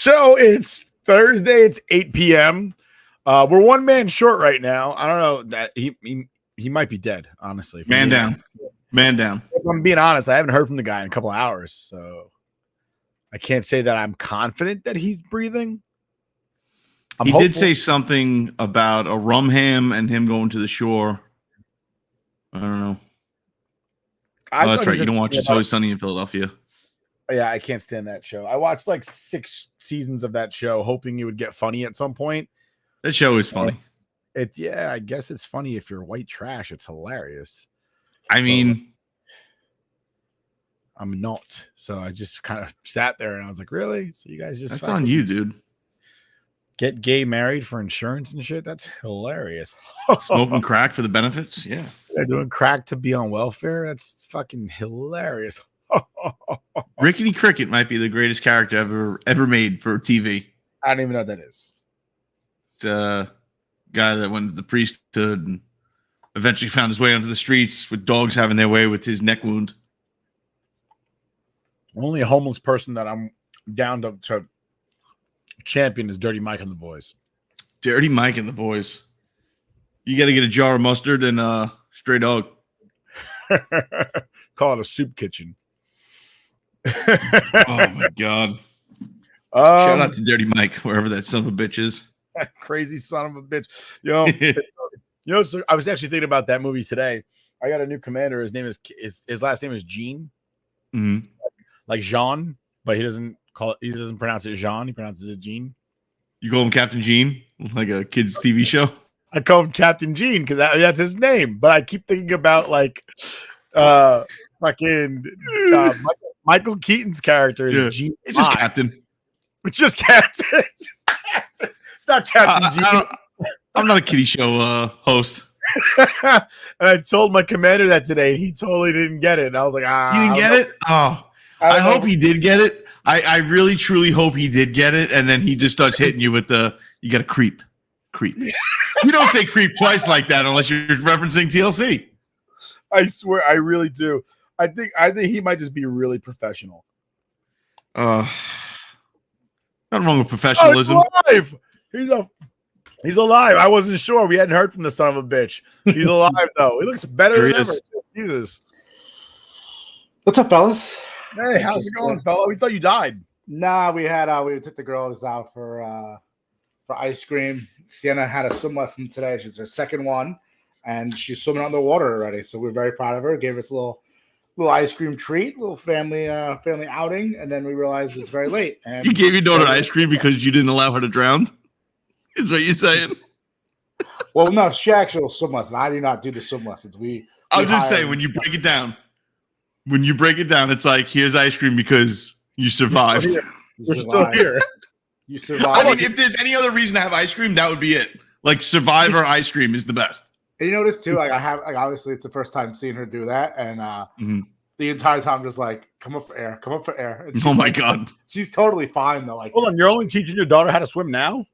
So it's Thursday. It's 8 p.m. We're one man short right now. I don't know that he might be dead. Honestly, Man down. If I'm being honest, I haven't heard from the guy in a couple of hours, so I can't say that I'm confident that he's breathing. He did say something about a rum ham and him going to the shore. I don't know. Oh, that's right. You don't watch It's Always Sunny in Philadelphia. Yeah, I can't stand that show. I watched like 6 seasons of that show, hoping it would get funny at some point. That show is funny. I guess it's funny if you're white trash. It's hilarious. I mean, I'm not. So I just kind of sat there and I was like, really? So you guys just that's on you, dude. Get gay married for insurance and shit? That's hilarious. Smoking crack for the benefits? Yeah. They're doing crack to be on welfare? That's fucking hilarious. Rickety Cricket might be the greatest character ever made for TV. I don't even know what that is. It's a guy that went to the priesthood and eventually found his way onto the streets with dogs having their way with his neck wound. Only a homeless person that I'm down to champion is Dirty Mike and the Boys. Dirty Mike and the Boys. You got to get a jar of mustard and a stray dog. Call it a soup kitchen. Oh my god! Shout out to Dirty Mike, wherever that son of a bitch is. Crazy son of a bitch. So I was actually thinking about that movie today. I got a new commander. His name is his last name is Jean, like Jean, but he doesn't pronounce it Jean. He pronounces it Jean. You call him Captain Jean, like a kids' TV show. I call him Captain Jean because that's his name. But I keep thinking about like Michael Keaton's character is Gene. It's just Captain. It's just Captain. It's not Captain Gene. I'm not a kiddie show host. And I told my commander that today, and he totally didn't get it. And I was like, You didn't get it? Oh, I hope he did get it. I really, truly hope he did get it. And then he just starts hitting you with you got to creep. You don't say creep twice like that unless you're referencing TLC. I swear, I really do. I think he might just be really professional. Nothing wrong with professionalism. Alive. He's alive. I wasn't sure. We hadn't heard from the son of a bitch. He's alive though. He looks better than ever. Jesus. What's up, fellas? Hey, how's it going, fella? We thought you died. Nah, we took the girls out for ice cream. Sienna had a swim lesson today. She's her second one, and she's swimming on the water already. So we're very proud of her. Gave us a little ice cream treat, little family outing, and then we realized it's very late. And you gave your daughter ice cream because you didn't allow her to drown? Is what you're saying? Well, no, she actually swim lesson. I do not do the swim lessons. I'm just saying, when you break it down, it's like, here's ice cream because you survived. You're still here. You survived. I mean, if there's any other reason to have ice cream, that would be it. Like, Survivor ice cream is the best. And you notice too, like obviously it's the first time seeing her do that, and the entire time just like come up for air. And oh my god, she's totally fine though. Like, hold on, you're only teaching your daughter how to swim now?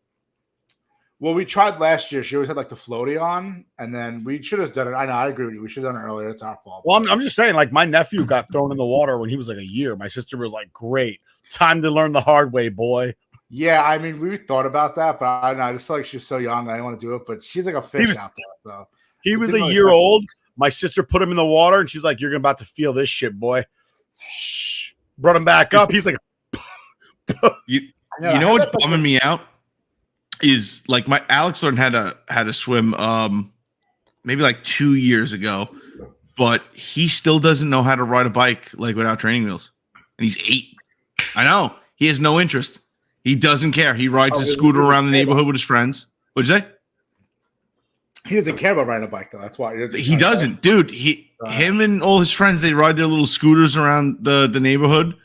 Well, we tried last year. She always had like the floaty on, and then we should have done it. I know, I agree with you. We should have done it earlier. It's our fault. Well, I'm just saying, like my nephew got thrown in the water when he was like a year. My sister was like, "Great, time to learn the hard way, boy." Yeah, I mean, we thought about that, but I don't know. I just feel like she's so young. I didn't want to do it, but she's like a fish out there. So he was a year old. My sister put him in the water, and she's like, "You're about to feel this shit, boy." Shh. Brought him back up. He's like, you know what's bumming me out is like my Alex learned how to swim maybe like 2 years ago, but he still doesn't know how to ride a bike like without training wheels, and he's 8. I know he has no interest. He doesn't care. He rides his scooter around the neighborhood with his friends. What'd you say? He doesn't care about riding a bike, though. That's why he doesn't, dude. Him and all his friends, they ride their little scooters around the neighborhood.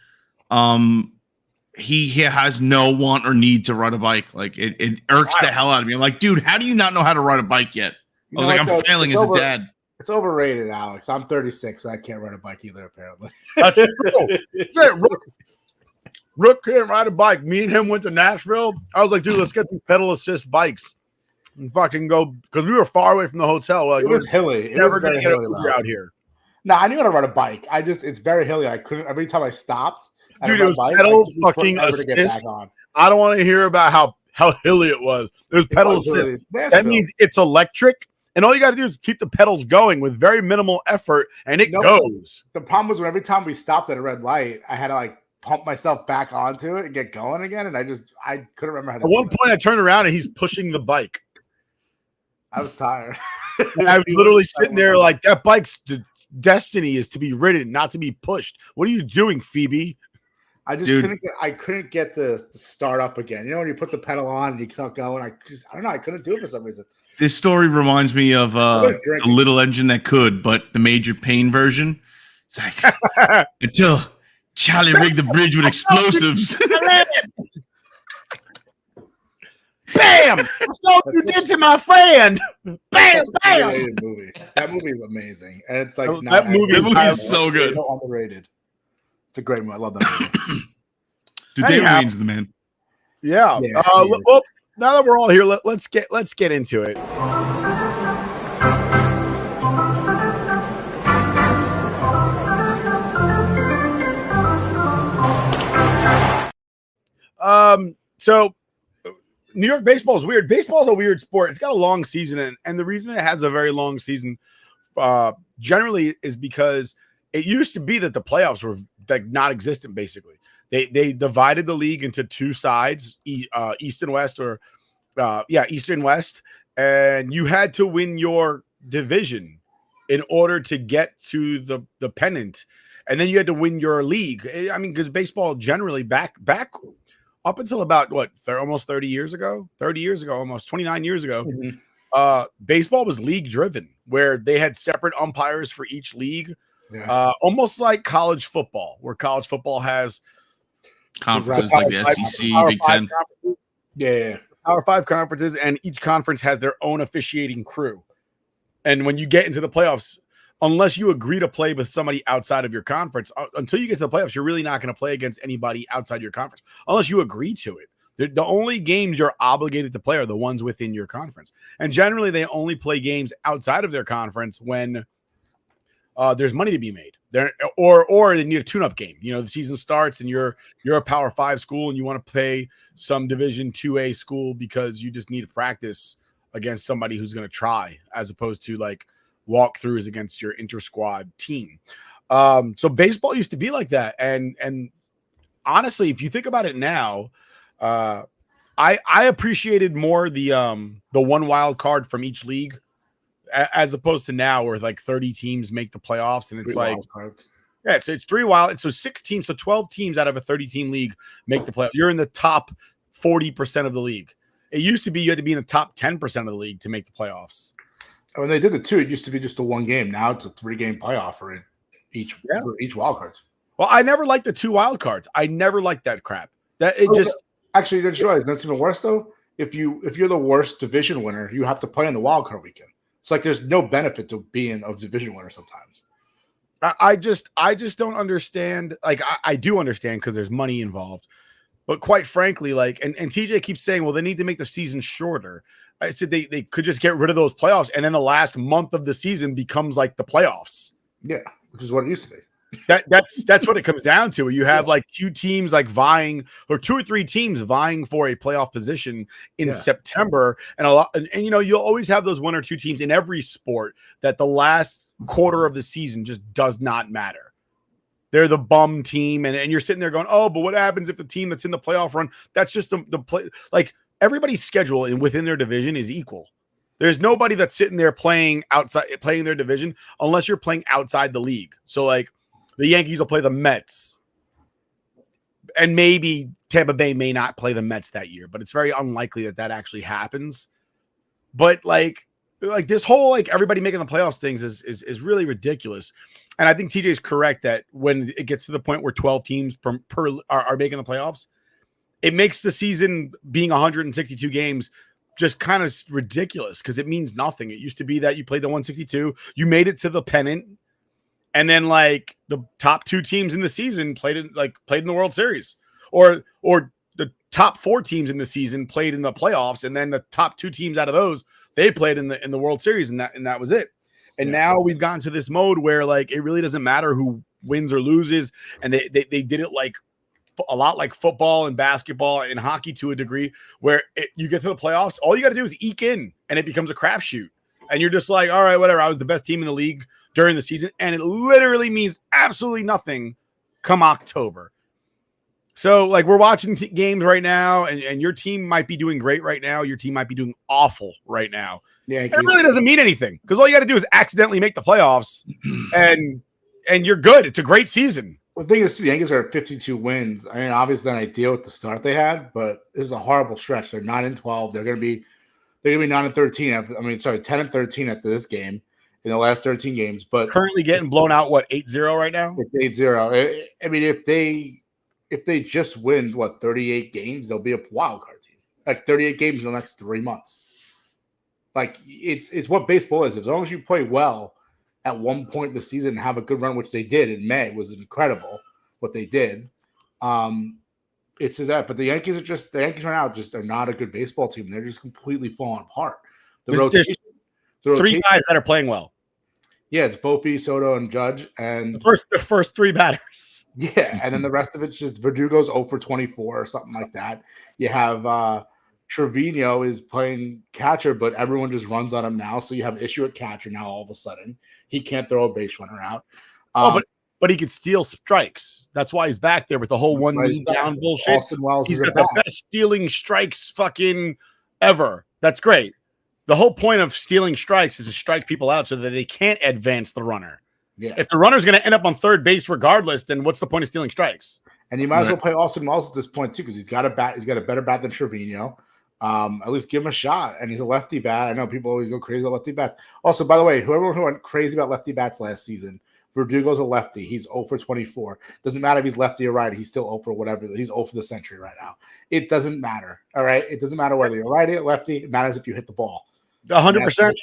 He has no want or need to ride a bike. Like it irks the hell out of me. I'm like, dude, how do you not know how to ride a bike yet? I was like, I'm failing as a dad. It's overrated, Alex. I'm 36. And I can't ride a bike either, apparently. That's true. Yeah, Rook can't ride a bike. Me and him went to Nashville. I was like, dude, let's get these pedal assist bikes and fucking go, because we were far away from the hotel. Like, it was hilly. Never going to get an Uber out here. No, I knew how to ride a bike. It's very hilly. I couldn't. Every time I stopped, dude, it was pedal fucking assist I don't want to hear about how hilly it was. There's pedal assist. That means it's electric. And all you got to do is keep the pedals going with very minimal effort, and it goes. The problem was when every time we stopped at a red light, I had to like pump myself back onto it and get going again. And I couldn't remember how to At one point, I turned around and he's pushing the bike. I was tired. And I was literally sitting there like, that bike's destiny is to be ridden, not to be pushed. What are you doing, Phoebe? I just couldn't get the start up again. You know, when you put the pedal on and you start going, I don't know. I couldn't do it for some reason. This story reminds me of the little engine that could, but the Major Payne version. It's like until Charlie rigged the bridge with explosives. Bam! That's all you did to my friend. Bam! Bam! Movie. That movie is amazing, and it's like that movie is so good. Underrated. It's a great movie. I love that movie. Dude, David Wayne's the man. Yeah. Well, now that we're all here, let's get into it. So New York baseball is weird. Baseball is a weird sport. It's got a long season, and the reason it has a very long season generally is because it used to be that the playoffs were like not existent. Basically, they divided the league into two sides, East and West, or East and West, and you had to win your division in order to get to the pennant, and then you had to win your league. I mean, because baseball generally back up until about almost 30 years ago, almost 29 years ago, baseball was league driven, where they had separate umpires for each league, almost like college football, where college football has conferences like the SEC, Big Ten. Power 5 conferences, and each conference has their own officiating crew. And when you get into the playoffs, unless you agree to play with somebody outside of your conference, until you get to the playoffs, you're really not going to play against anybody outside your conference unless you agree to it. The only games you're obligated to play are the ones within your conference. And generally, they only play games outside of their conference when there's money to be made. Or they need a tune-up game. You know, the season starts and you're a Power 5 school and you want to play some Division 2A school because you just need to practice against somebody who's going to try, as opposed to like walkthroughs against your inter-squad team. So baseball used to be like that. And honestly, if you think about it now, I appreciated more the one wild card from each league, as opposed to now where like 30 teams make the playoffs, and it's like, it's 3 wild. So 6 teams, so 12 teams out of a 30-team league make the playoff. You're in the top 40% of the league. It used to be you had to be in the top 10% of the league to make the playoffs. When they did it too, it used to be just a 1 game. Now it's a 3-game playoff for each wild cards. Well, I never liked the 2 wild cards. I never liked that crap. Actually, you didn't realize that's even worse though. If you're the worst division winner, you have to play in the wild card weekend. It's like there's no benefit to being a division winner sometimes. I just don't understand. Like I do understand because there's money involved, but quite frankly, like and TJ keeps saying, well, they need to make the season shorter. I said they could just get rid of those playoffs, and then the last month of the season becomes like the playoffs. Yeah, which is what it used to be. That's what it comes down to. You have like 2 teams like vying, or 2 or 3 teams vying for a playoff position in September, and you know, you'll always have those 1 or 2 teams in every sport that the last quarter of the season just does not matter. They're the bum team, and you're sitting there going, oh, but what happens if the team that's in the playoff run? That's just the play. Like everybody's schedule and within their division is equal. There's nobody that's sitting there playing their division unless you're playing outside the league. So like the Yankees will play the Mets, and maybe Tampa Bay may not play the Mets that year, but it's very unlikely that actually happens. But like this whole like everybody making the playoffs things is really ridiculous. And I think TJ is correct that when it gets to the point where 12 teams are making the playoffs, it makes the season being 162 games just kind of ridiculous because it means nothing. It used to be that you played the 162, you made it to the pennant, and then like the top 2 teams in the season played in the World Series, or the top 4 teams in the season played in the playoffs, and then the top 2 teams out of those they played in the World Series, and that was it. And now we've gotten to this mode where like it really doesn't matter who wins or loses, and they did it like a lot like football and basketball and hockey to a degree, where you get to the playoffs, all you got to do is eke in, and it becomes a crapshoot. And you're just like, all right, whatever. I was the best team in the league during the season, and it literally means absolutely nothing come October. So, like, we're watching games right now, and your team might be doing great right now. Your team might be doing awful right now. Yeah, it really doesn't mean anything, because all you got to do is accidentally make the playoffs, and you're good. It's a great season. Well, the thing is, the Yankees are at 52 wins. I mean, obviously not ideal with the start they had, but this is a horrible stretch. They're 9-12. They're gonna be 9-13. I mean, sorry, 10-13 after this game in the last 13 games. But currently getting blown out, what, 8-0 right now? It's 8-0. I mean, if they just win 38 games, they'll be a wild card team. Like 38 games in the next 3 months. Like it's what baseball is. As long as you play well at one point in the season and have a good run, which they did in May, it was incredible what they did. It's that. But the Yankees right now just are not a good baseball team. They're just completely falling apart. There's three guys that are playing well. Yeah, it's Volpe, Soto, and Judge, and the first three batters. Yeah, and then the rest of it's just Verdugo's 0 for 24 or something like that. You have Trevino is playing catcher, but everyone just runs on him now, so you have an issue at catcher now. All of a sudden, he can't throw a base runner out. But he could steal strikes. That's why he's back there with the whole one knee down bullshit. He's got the best stealing strikes fucking ever. That's great. The whole point of stealing strikes is to strike people out so that they can't advance the runner. Yeah. If the runner's going to end up on third base regardless, then what's the point of stealing strikes? And you might as well play Austin Wells at this point too, because he's got a bat. He's got a better bat than Trevino. At least give him a shot. And he's a lefty bat. I know people always go crazy about lefty bats. Also, by the way, whoever who went crazy about lefty bats last season, Verdugo's a lefty. He's 0 for 24. Doesn't matter if he's lefty or right. He's still 0 for whatever. He's 0 for the century right now. It doesn't matter. All right. It doesn't matter whether you're righty or lefty. It matters if you hit the ball. 100%.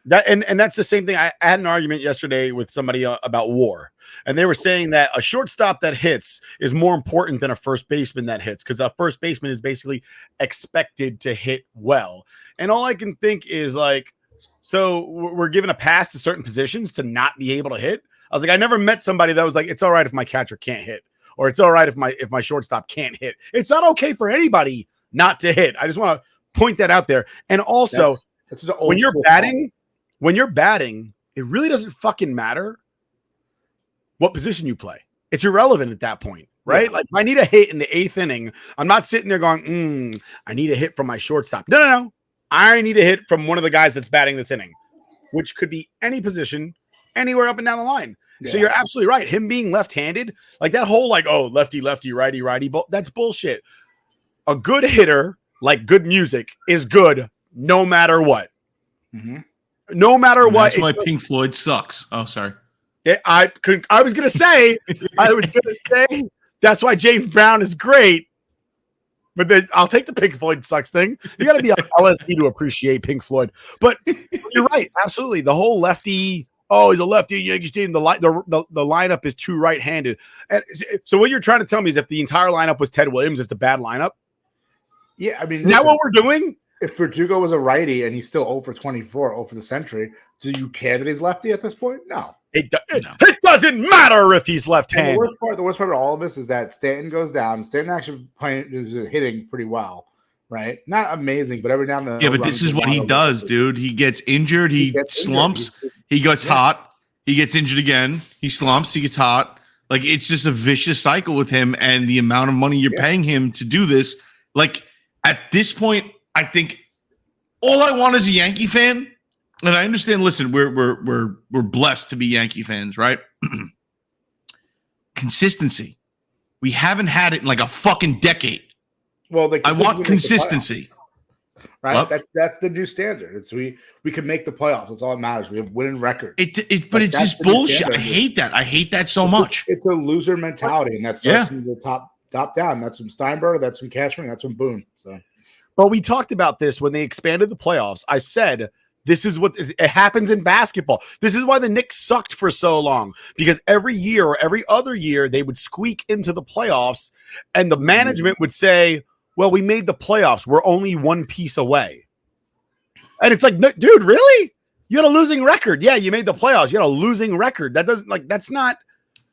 That and that's the same thing. I had an argument yesterday with somebody about WAR, and they were saying that a shortstop that hits is more important than a first baseman that hits, because a first baseman is basically expected to hit well. And all I can think is like, so we're given a pass to certain positions to not be able to hit. I was like, I never met somebody that was like, it's all right if my catcher can't hit, or it's all right if my shortstop can't hit. It's not okay for anybody not to hit. I just want to point that out there. And also, when you're batting, it really doesn't fucking matter what position you play. It's irrelevant at that point, right? Yeah. Like if I need a hit in the 8th inning, I'm not sitting there going, I need a hit from my shortstop. No. I need a hit from one of the guys that's batting this inning, which could be any position, anywhere up and down the line. Yeah. So you're absolutely right. Him being left-handed, like that whole like, oh, lefty, righty, that's bullshit. A good hitter, like good music, is good no matter what. Mm-hmm. No matter what. That's why Pink Floyd sucks. Oh, sorry. Yeah, I was gonna say that's why James Brown is great. But then I'll take the Pink Floyd sucks thing. You got to be on LSD to appreciate Pink Floyd. But you're right, absolutely. The whole lefty. Oh, he's a lefty. Yankee Stadium. The lineup is too right-handed. And so what you're trying to tell me is if the entire lineup was Ted Williams, it's a bad lineup. Yeah, I mean, is that what we're doing? If Verdugo was a righty and he's still 0 for 24, 0 for the century, do you care that he's lefty at this point? No. It doesn't matter if he's left-handed. The worst part of all of this is that Stanton goes down. Stanton actually hitting pretty well, right? Not amazing, but every now and then. Yeah, but this is what he does, dude. He gets injured. He slumps. He gets hot. He gets injured again. He slumps. He gets hot. Like, it's just a vicious cycle with him, and the amount of money you're paying him to do this. Like, at this point, I think all I want as a Yankee fan, and I understand, listen, we're blessed to be Yankee fans, right? Consistency. We haven't had it in like a fucking decade. Well, I want consistency. Right? What? That's the new standard. It's we can make the playoffs. That's all that matters. We have winning records. But it's just bullshit. I hate that. I hate that so much. It's a loser mentality, and that's from the top down. That's from Steinberg, that's from Cashman, that's from Boone. So but we talked about this when they expanded the playoffs. I said, this is what it happens in basketball. This is why the Knicks sucked for so long, because every year or every other year they would squeak into the playoffs and the management would say, well, we made the playoffs. We're only one piece away. And it's like, dude, really? You had a losing record. Yeah, you made the playoffs. You had a losing record. That doesn't that's not,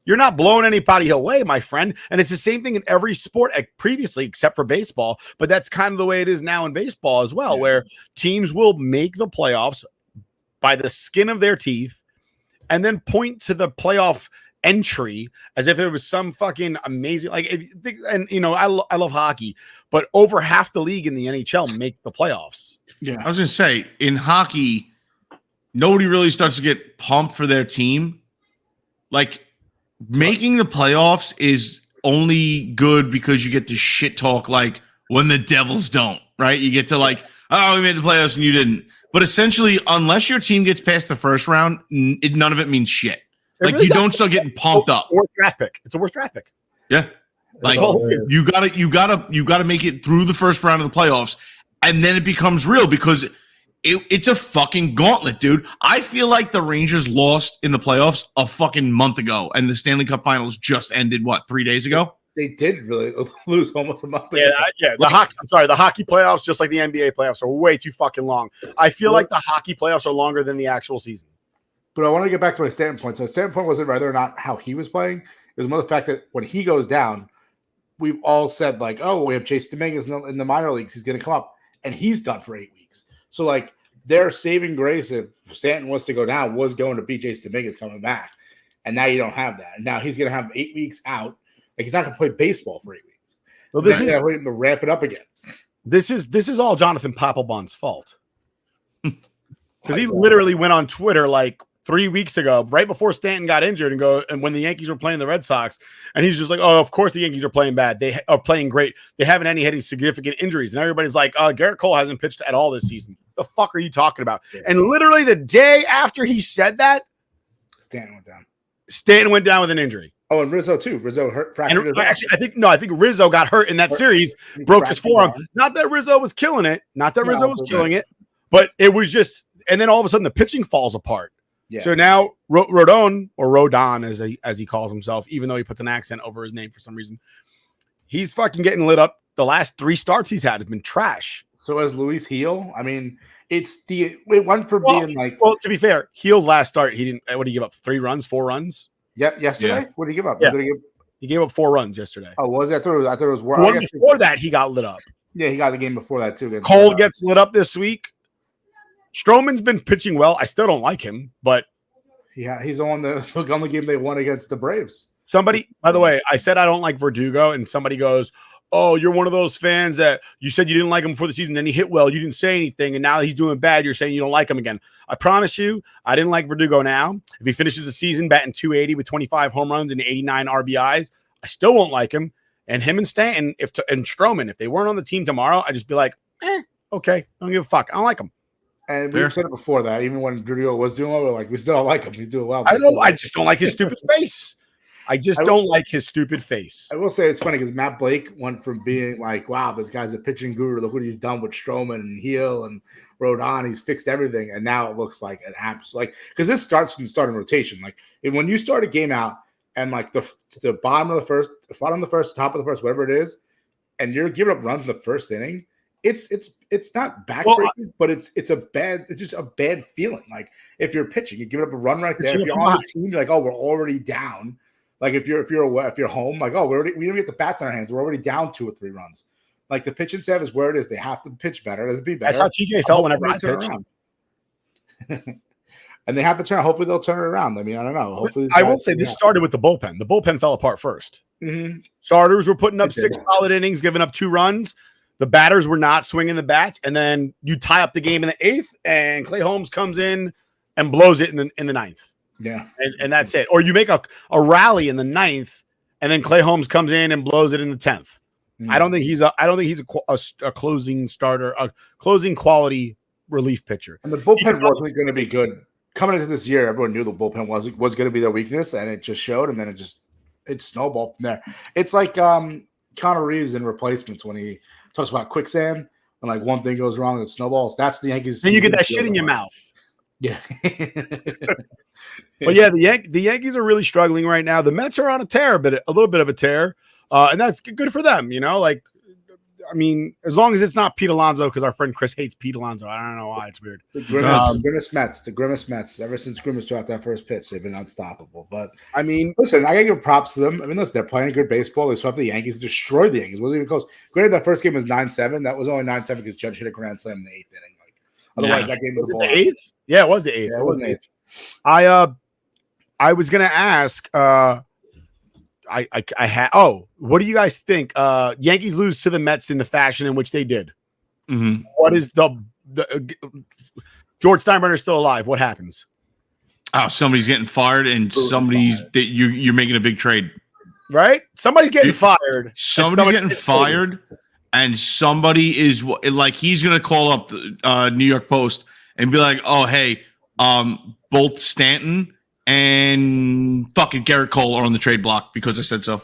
You're not blowing anybody away, my friend. And it's the same thing in every sport previously, except for baseball. But that's kind of the way it is now in baseball as well, where teams will make the playoffs by the skin of their teeth and then point to the playoff entry as if it was some fucking amazing, and you know, I love hockey, but over half the league in the NHL makes the playoffs. Yeah, I was gonna say in hockey, nobody really starts to get pumped for their team. Like making the playoffs is only good because you get to shit talk like when the Devils don't, right? You get to like, oh, we made the playoffs and you didn't. But essentially, unless your team gets past the first round, none of it means shit. Like really you don't start getting pumped up. Worst draft pick. It's a worst draft pick. Yeah. Like you gotta make it through the first round of the playoffs, and then it becomes real because it's a fucking gauntlet, dude. I feel like the Rangers lost in the playoffs a fucking month ago, and the Stanley Cup Finals just ended 3 days ago. They did really lose almost a month ago. Yeah. The hockey playoffs, just like the NBA playoffs, are way too fucking long. I feel like the hockey playoffs are longer than the actual season. But I want to get back to my standpoint. So, standpoint wasn't whether or not how he was playing. It was more the fact that when he goes down, we've all said like, "Oh, we have Chase Dominguez in the minor leagues. He's going to come up," and he's done for 8 weeks. So, like, their saving grace if Stanton was to go down was going to be Chase Dominguez coming back, and now you don't have that. And now he's going to have 8 weeks out. Like he's not going to play baseball for 8 weeks. Well, this is waiting to ramp it up again. This is all Jonathan Papelbon's fault because he literally went on Twitter like 3 weeks ago, right before Stanton got injured, and when the Yankees were playing the Red Sox, and he's just like, "Oh, of course the Yankees are playing bad. They are playing great. They haven't had any significant injuries." And everybody's like, Garrett Cole hasn't pitched at all this season. The fuck are you talking about? Yeah. And literally the day after he said that, Stanton went down. Stanton went down with an injury. Oh, and Rizzo too. Rizzo hurt. Fractured actually, I think Rizzo got hurt in that series, broke his forearm. Not that Rizzo was killing it. But it was just, and then all of a sudden the pitching falls apart. Yeah. So now Rodon, as he calls himself, even though he puts an accent over his name for some reason, he's fucking getting lit up. The last 3 starts he's had have been trash. So as Luis Heel, I mean, it went from being like. Well, to be fair, Heel's last start, he didn't. What did he give up? 3 runs, 4 runs? Yeah, yesterday. Yeah. What did he give up? Yeah. He gave up 4 runs yesterday. Oh, was it? I thought it was more. One before that, he got lit up. Yeah, he got the game before that too. Cole gets lit up this week. Stroman's been pitching well. I still don't like him, but yeah, he's on the game they won against the Braves. Somebody, by the way, I said I don't like Verdugo, and somebody goes, "Oh, you're one of those fans that you said you didn't like him before the season, then he hit well. You didn't say anything, and now he's doing bad. You're saying you don't like him again." I promise you, I didn't like Verdugo now. If he finishes the season batting .280 with 25 home runs and 89 RBIs, I still won't like him. And him and Stanton, and Stroman, if they weren't on the team tomorrow, I'd just be like, okay, I don't give a fuck. I don't like him. And we said it before that, even when Verdugo was doing well, we're like, we still don't like him. He's doing well. I just don't like his stupid face. I don't like his stupid face. I will say it's funny because Matt Blake went from being like, wow, this guy's a pitching guru. Look what he's done with Stroman and Heel and Rodon. He's fixed everything. And now it looks like an absolute, because this starts from the starting rotation. Like when you start a game out and like the bottom of the first, top of the first, whatever it is, and you're giving up runs in the first inning, it's not backbreaking, but it's just a bad feeling. Like if you're pitching, you give up a run right there. If you're on the team, you're like, oh, we're already down. Like if you're home, like, oh, we don't get the bats in our hands. We're already down 2 or 3 runs. Like the pitching staff is where it is. They have to pitch better. Let's be better. That's how TJ felt whenever I pitched. And they have to turn. Hopefully they'll turn it around. I mean, I don't know. Hopefully I will say this started with the bullpen. The bullpen fell apart first. Mm-hmm. Starters were putting up 6 solid innings, giving up 2 runs. The batters were not swinging the bats, and then you tie up the game in the 8th, and Clay Holmes comes in and blows it in the 9th. Yeah, and that's it. Or you make a rally in the 9th, and then Clay Holmes comes in and blows it in the 10th. Mm. I don't think he's a closing starter, a closing quality relief pitcher. And the bullpen wasn't going to be good coming into this year. Everyone knew the bullpen was going to be their weakness, and it just showed. And then it snowballed from there. It's like Connor Reeves in Replacements when he talks about quicksand when like one thing goes wrong, it snowballs. That's the Yankees. And you get that shit in your mouth. Yeah. But yeah, the Yankees are really struggling right now. The Mets are on a tear, but a little bit of a tear. And that's good for them, you know. Like I mean, as long as it's not Pete Alonso, because our friend Chris hates Pete Alonso. I don't know why. It's weird. The Grimace Mets. Ever since Grimace threw out that first pitch, they've been unstoppable. But I mean, listen, I gotta give props to them. I mean, listen, they're playing good baseball. They swept the Yankees, destroyed the Yankees. It wasn't even close. Granted, that first game was 9-7. That was only 9-7 because Judge hit a grand slam in the 8th inning. Like, otherwise, that game was the 8th. Yeah, it was the 8th. Yeah, it was the 8th. I was gonna ask. What do you guys think? Yankees lose to the Mets in the fashion in which they did. Mm-hmm. What is the George Steinbrenner's still alive? What happens? Oh, somebody's getting fired, and you're making a big trade, right? Somebody's getting fired. Somebody's getting fired, and somebody is like he's gonna call up the New York Post and be like, "Oh, hey, both Stanton and fucking Garrett Cole are on the trade block because I said so."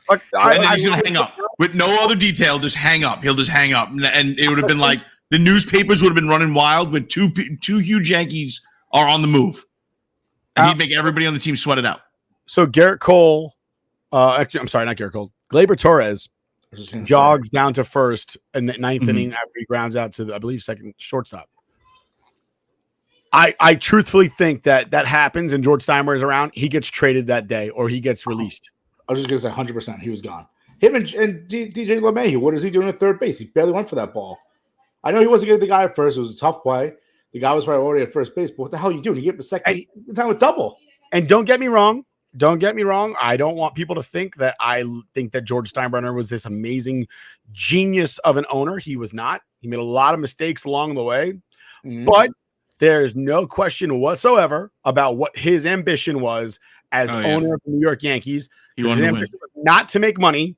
And then he's gonna hang up with no other detail. Just hang up. He'll just hang up, and it would have been like the newspapers would have been running wild with two huge Yankees are on the move, and he'd make everybody on the team sweat it out. So Garrett Cole, actually, I'm sorry, not Garrett Cole. Gleyber Torres jogs down to first in the 9th inning after he grounds out to I believe second shortstop. I truthfully think that happens and George Steinbrenner is around. He gets traded that day or he gets released. I was just going to say 100%. He was gone. Him and DJ LeMahieu, what is he doing at third base? He barely went for that ball. I know he wasn't getting the guy at first. It was a tough play. The guy was probably already at first base, but what the hell are you doing? You get the second time with double. And don't get me wrong. I don't want people to think that I think that George Steinbrenner was this amazing genius of an owner. He was not. He made a lot of mistakes along the way. But there's no question whatsoever about what his ambition was as owner of the New York Yankees. His ambition was not to make money.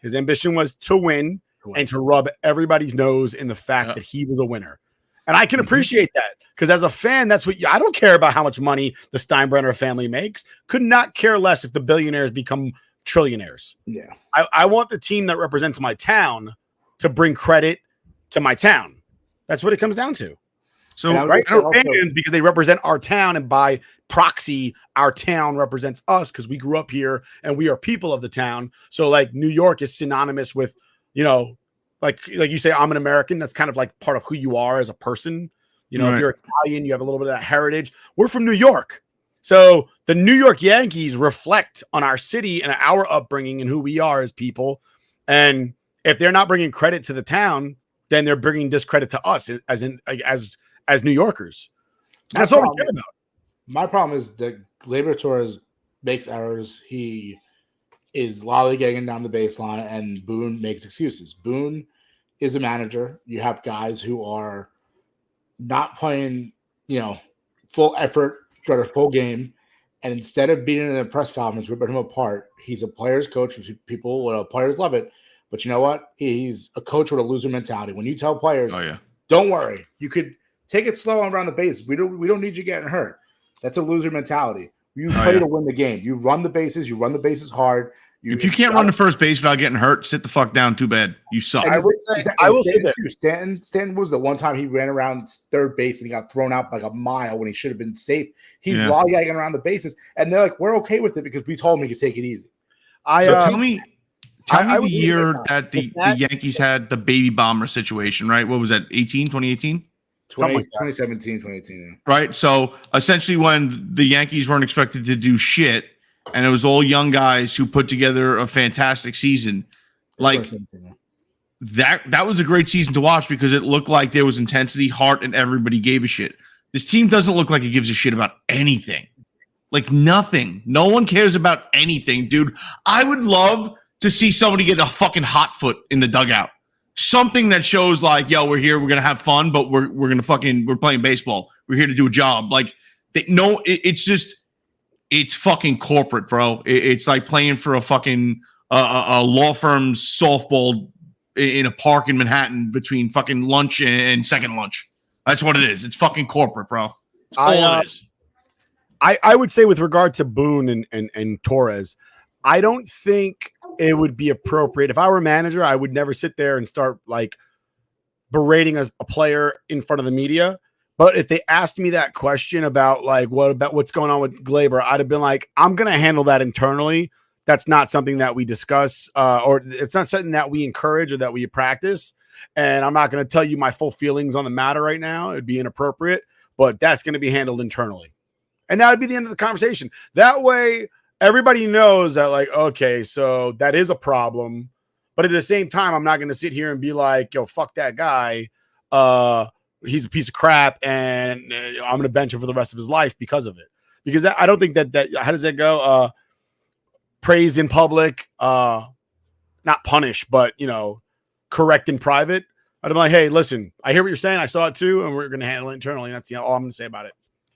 His ambition was to win and to rub everybody's nose in the fact that he was a winner. And I can appreciate that because as a fan, that's what I don't care about how much money the Steinbrenner family makes. Could not care less if the billionaires become trillionaires. Yeah. I want the team that represents my town to bring credit to my town. That's what it comes down to. So fans because they represent our town, and by proxy, our town represents us because we grew up here and we are people of the town. So like New York is synonymous with, like you say, I'm an American. That's kind of like part of who you are as a person. If you're Italian, you have a little bit of that heritage. We're from New York. So the New York Yankees reflect on our city and our upbringing and who we are as people. And if they're not bringing credit to the town, then they're bringing discredit to us as New Yorkers. That's all we care about. My problem is that Gleyber Torres makes errors. He is lollygagging down the baseline, and Boone makes excuses. Boone is a manager. You have guys who are not playing, full effort throughout a full game, and instead of being in a press conference ripping him apart, he's a player's coach. Players love it, but you know what? He's a coach with a loser mentality. When you tell players, don't worry, you could take it slow around the base. We don't need you getting hurt. That's a loser mentality. You play to win the game. You run the bases. You run the bases hard. If you can't run the first base without getting hurt, sit the fuck down. Too bad. You suck. I will say that. Stanton was the one time he ran around third base and he got thrown out like a mile when he should have been safe. He's lollygagging around the bases, and they're like, "We're okay with it because we told him he could take it easy." Tell me the year that the Yankees had the baby bomber situation, right? What was that? 2018? 2017, 2018. Right. So essentially when the Yankees weren't expected to do shit and it was all young guys who put together a fantastic season, like that was a great season to watch because it looked like there was intensity, heart, and everybody gave a shit. This team doesn't look like it gives a shit about anything. Like nothing. No one cares about anything, dude. I would love to see somebody get a fucking hot foot in the dugout. Something that shows like, yo, we're here, we're gonna have fun, but we're playing baseball. We're here to do a job. Like, it's fucking corporate, bro. It's like playing for a fucking a law firm's softball in a park in Manhattan between fucking lunch and second lunch. That's what it is. It's fucking corporate, bro. That's all it is. I would say with regard to Boone and Torres, I don't think it would be appropriate. If I were a manager, I would never sit there and start like berating a player in front of the media. But if they asked me that question about like what's going on with Gleyber, I'd have been like, I'm going to handle that internally. That's not something that we discuss, or it's not something that we encourage or that we practice. And I'm not going to tell you my full feelings on the matter right now. It'd be inappropriate, but that's going to be handled internally. And that would be the end of the conversation. That way, everybody knows that, like, okay, so that is a problem. But at the same time, I'm not going to sit here and be like, yo, fuck that guy. He's a piece of crap, and I'm going to bench him for the rest of his life because of it. Because I don't think that how does that go? Praised in public, not punish, but, correct in private. I'd be like, hey, listen, I hear what you're saying. I saw it too, and we're going to handle it internally. And that's all I'm going to say about it.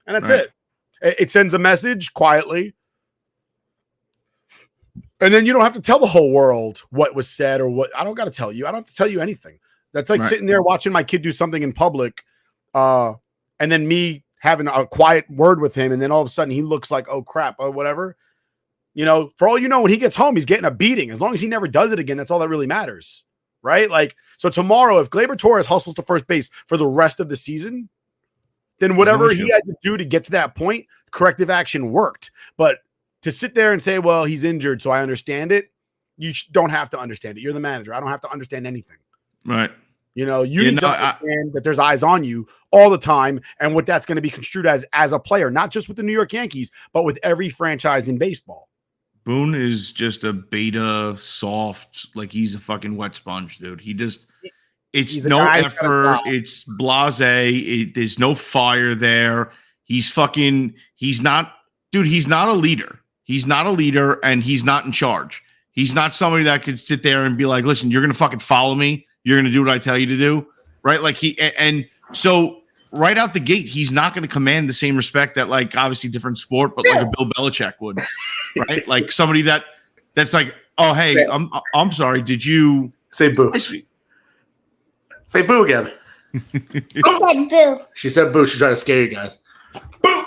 And that's it. It sends a message quietly. And then you don't have to tell the whole world what was said or what. I don't got to tell you. I don't have to tell you anything. That's like sitting there watching my kid do something in public, and then me having a quiet word with him, and then all of a sudden he looks like, oh, crap, or whatever. For all you know, when he gets home, he's getting a beating. As long as he never does it again, that's all that really matters, right? Like, so tomorrow, if Gleyber Torres hustles to first base for the rest of the season, then whatever he had to do to get to that point, corrective action worked. But to sit there and say, well, he's injured, so I understand it, you don't have to understand it. You're the manager. I don't have to understand anything. Right. You need to understand that there's eyes on you all the time, and what that's going to be construed as a player, not just with the New York Yankees, but with every franchise in baseball. Boone is just a beta soft, like he's a fucking wet sponge, dude. It's no effort. It's blasé. There's no fire there. He's not a leader. He's not a leader, and he's not in charge. He's not somebody that could sit there and be like, listen, you're going to fucking follow me. You're going to do what I tell you to do. Right. Like so right out the gate, he's not going to command the same respect that, like, obviously different sport, but like a Bill Belichick would, right? Like somebody that's like, oh, hey, I'm sorry. Did you say boo? Say boo again. I said boo. She said boo. She's trying to scare you guys. Boo.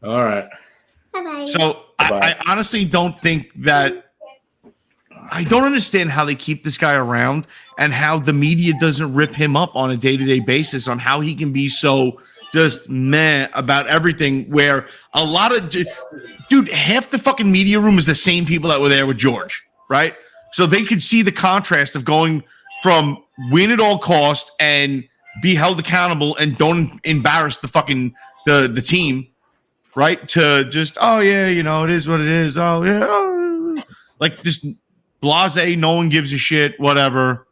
All right. Bye-bye. So I honestly don't think that. I don't understand how they keep this guy around and how the media doesn't rip him up on a day-to-day basis on how he can be so just meh about everything, where a lot of dude, half the fucking media room is the same people that were there with George, right? So they could see the contrast of going from win at all cost and be held accountable and don't embarrass the fucking the team, right? To just, oh yeah, it is what it is. Oh yeah, like just blasé, no one gives a shit, whatever.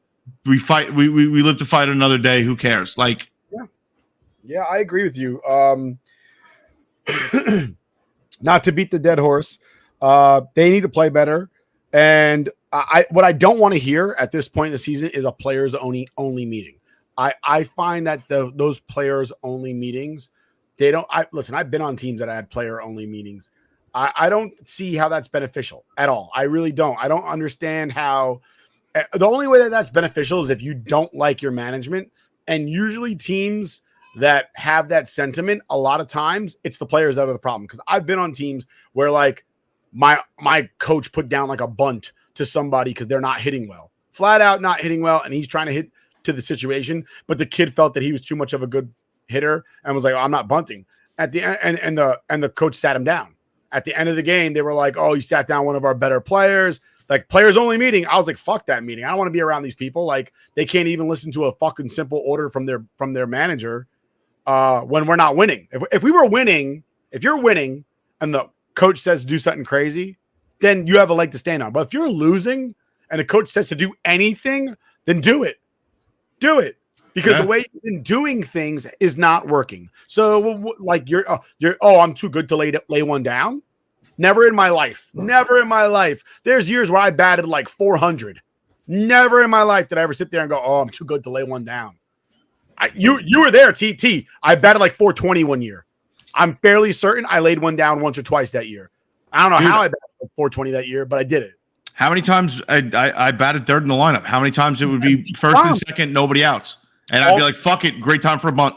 We fight, we live to fight another day. Who cares? Like, yeah, I agree with you. Not to beat the dead horse, they need to play better. And what I don't want to hear at this point in the season is a players only meeting. I find that those players only meetings, listen, I've been on teams that had player only meetings. I don't see how that's beneficial at all. I really don't. I don't understand how. The only way that that's beneficial is if you don't like your management. And usually teams that have that sentiment, a lot of times it's the players that are the problem. Because I've been on teams where, like, my coach put down like a bunt to somebody because they're not hitting well, flat out not hitting well, and he's trying to hit to the situation, but the kid felt that he was too much of a good hitter and was like, oh, I'm not bunting. At the end, and the coach sat him down. At the end of the game, they were like, oh, he sat down one of our better players. Like, players only meeting. I was like, fuck that meeting. I don't want to be around these people. Like, they can't even listen to a fucking simple order from their manager when we're not winning. If we were winning, if you're winning and the coach says to do something crazy, then you have a leg to stand on. But if you're losing and the coach says to do anything, then do it. Do it. Because the way you've been doing things is not working. So, like, I'm too good to lay one down. Never in my life. Never in my life. There's years where I batted like 400. Never in my life did I ever sit there and go, oh, I'm too good to lay one down. You were there, TT. I batted like 420 one year. I'm fairly certain I laid one down once or twice that year. I don't know how I batted like 420 that year, but I did it. How many times I batted third in the lineup? How many times it would be first and second, nobody outs? And I'd be like, fuck it, great time for a bunt.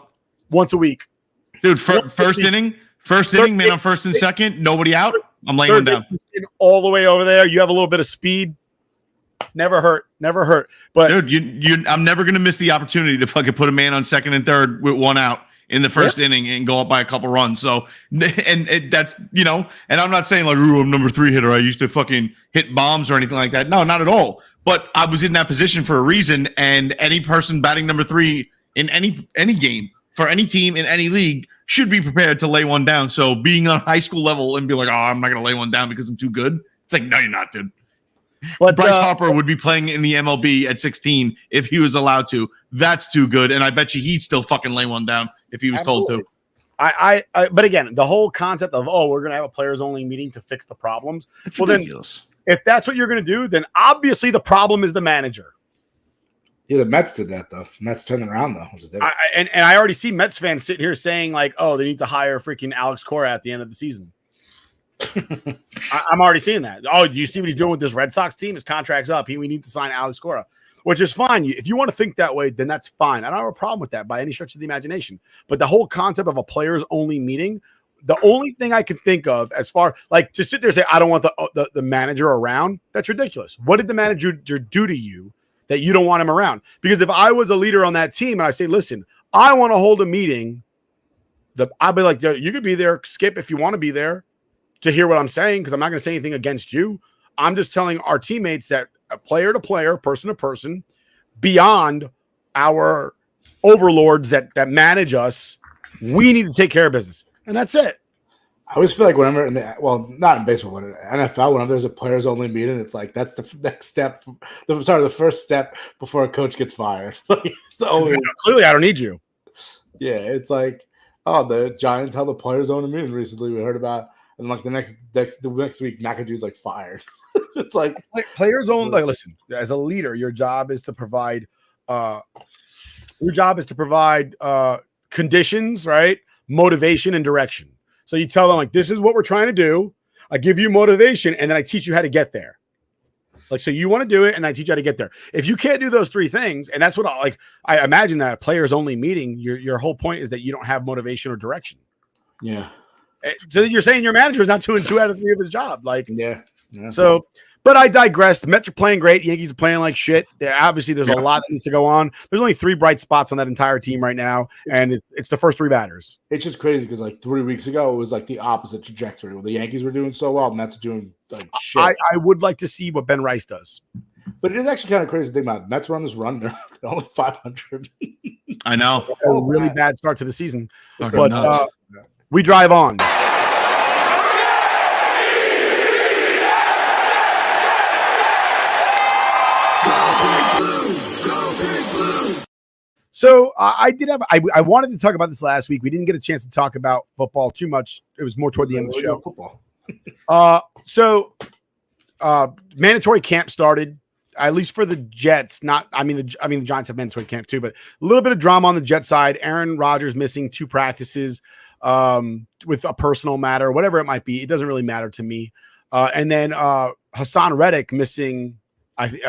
Once a week. Dude, first inning, man on first and second, nobody out. I'm laying one down. All the way over there. You have a little bit of speed. Never hurt. But dude, I'm never gonna miss the opportunity to fucking put a man on second and third with one out in the first inning and go up by a couple runs. So, and that's, you know, and I'm not saying like, ooh, I'm number 3 hitter. I used to fucking hit bombs or anything like that. No, not at all. But I was in that position for a reason. And any person batting number 3 in any game for any team in any league should be prepared to lay one down. So being on high school level and be like, oh, I'm not going to lay one down because I'm too good. It's like, no, you're not, dude. But Bryce Harper would be playing in the MLB at 16 if he was allowed to. That's too good. And I bet you he'd still fucking lay one down if he was told to. But again, the whole concept of, we're going to have a players only meeting to fix the problems. It's ridiculous. Then if that's what you're going to do, then obviously the problem is the manager. Yeah, the Mets did that though. Mets turned it around though. And I already see Mets fans sitting here saying like, oh, they need to hire freaking Alex Cora at the end of the season. I'm already seeing that. Oh, do you see what he's doing with this Red Sox team? His contract's up. We need to sign Alex Cora, which is fine. If you want to think that way, then that's fine. I don't have a problem with that by any stretch of the imagination. But the whole concept of a players only meeting, the only thing I can think of as far like to sit there and say, I don't want the manager around. That's ridiculous. What did the manager do to you that you don't want him around? Because if I was a leader on that team and I say, listen, I want to hold a meeting, I'd be like, you could be there, Skip, if you want to be there to hear what I'm saying, because I'm not going to say anything against you. I'm just telling our teammates that player to player, person to person, beyond our overlords that manage us, we need to take care of business. And that's it. I always feel like whenever not in baseball, but in NFL, whenever there's a players only meeting, it's like that's the next step. The first step before a coach gets fired. It's always, clearly, I don't need you. Yeah, it's like, oh, the Giants held a players only meeting recently. We heard about, and like the next week, McAdoo's like fired. It's like players only. Like, listen, as a leader, your job is to provide. Conditions, right? Motivation and direction. So you tell them like, this is what we're trying to do. I give you motivation, and then I teach you how to get there. Like, so you want to do it, and I teach you how to get there. If you can't do those 3 things, and that's what I imagine that a players only meeting, your whole point is that you don't have motivation or direction. Yeah. So you're saying your manager is not 2 and 2 out of 3 of his job. Like, yeah. So, but I digress. The Mets are playing great. The Yankees are playing like shit. Obviously, there's a lot that needs to go on. There's only 3 bright spots on that entire team right now, and it's the first 3 batters. It's just crazy because like 3 weeks ago, it was like the opposite trajectory. Where the Yankees were doing so well, the Mets are doing like shit. I would like to see what Ben Rice does. But it is actually kind of crazy to think about it. Mets were on this run. They're only 500. I know. A really bad start to the season. But we drive on. So I wanted to talk about this last week. We didn't get a chance to talk about football too much. It was more toward the end of the show. Football. Mandatory camp started, at least for the Jets. The Giants have mandatory camp too, but a little bit of drama on the Jet side. Aaron Rodgers missing 2 practices with a personal matter, whatever it might be. It doesn't really matter to me. And then Hassan Reddick missing,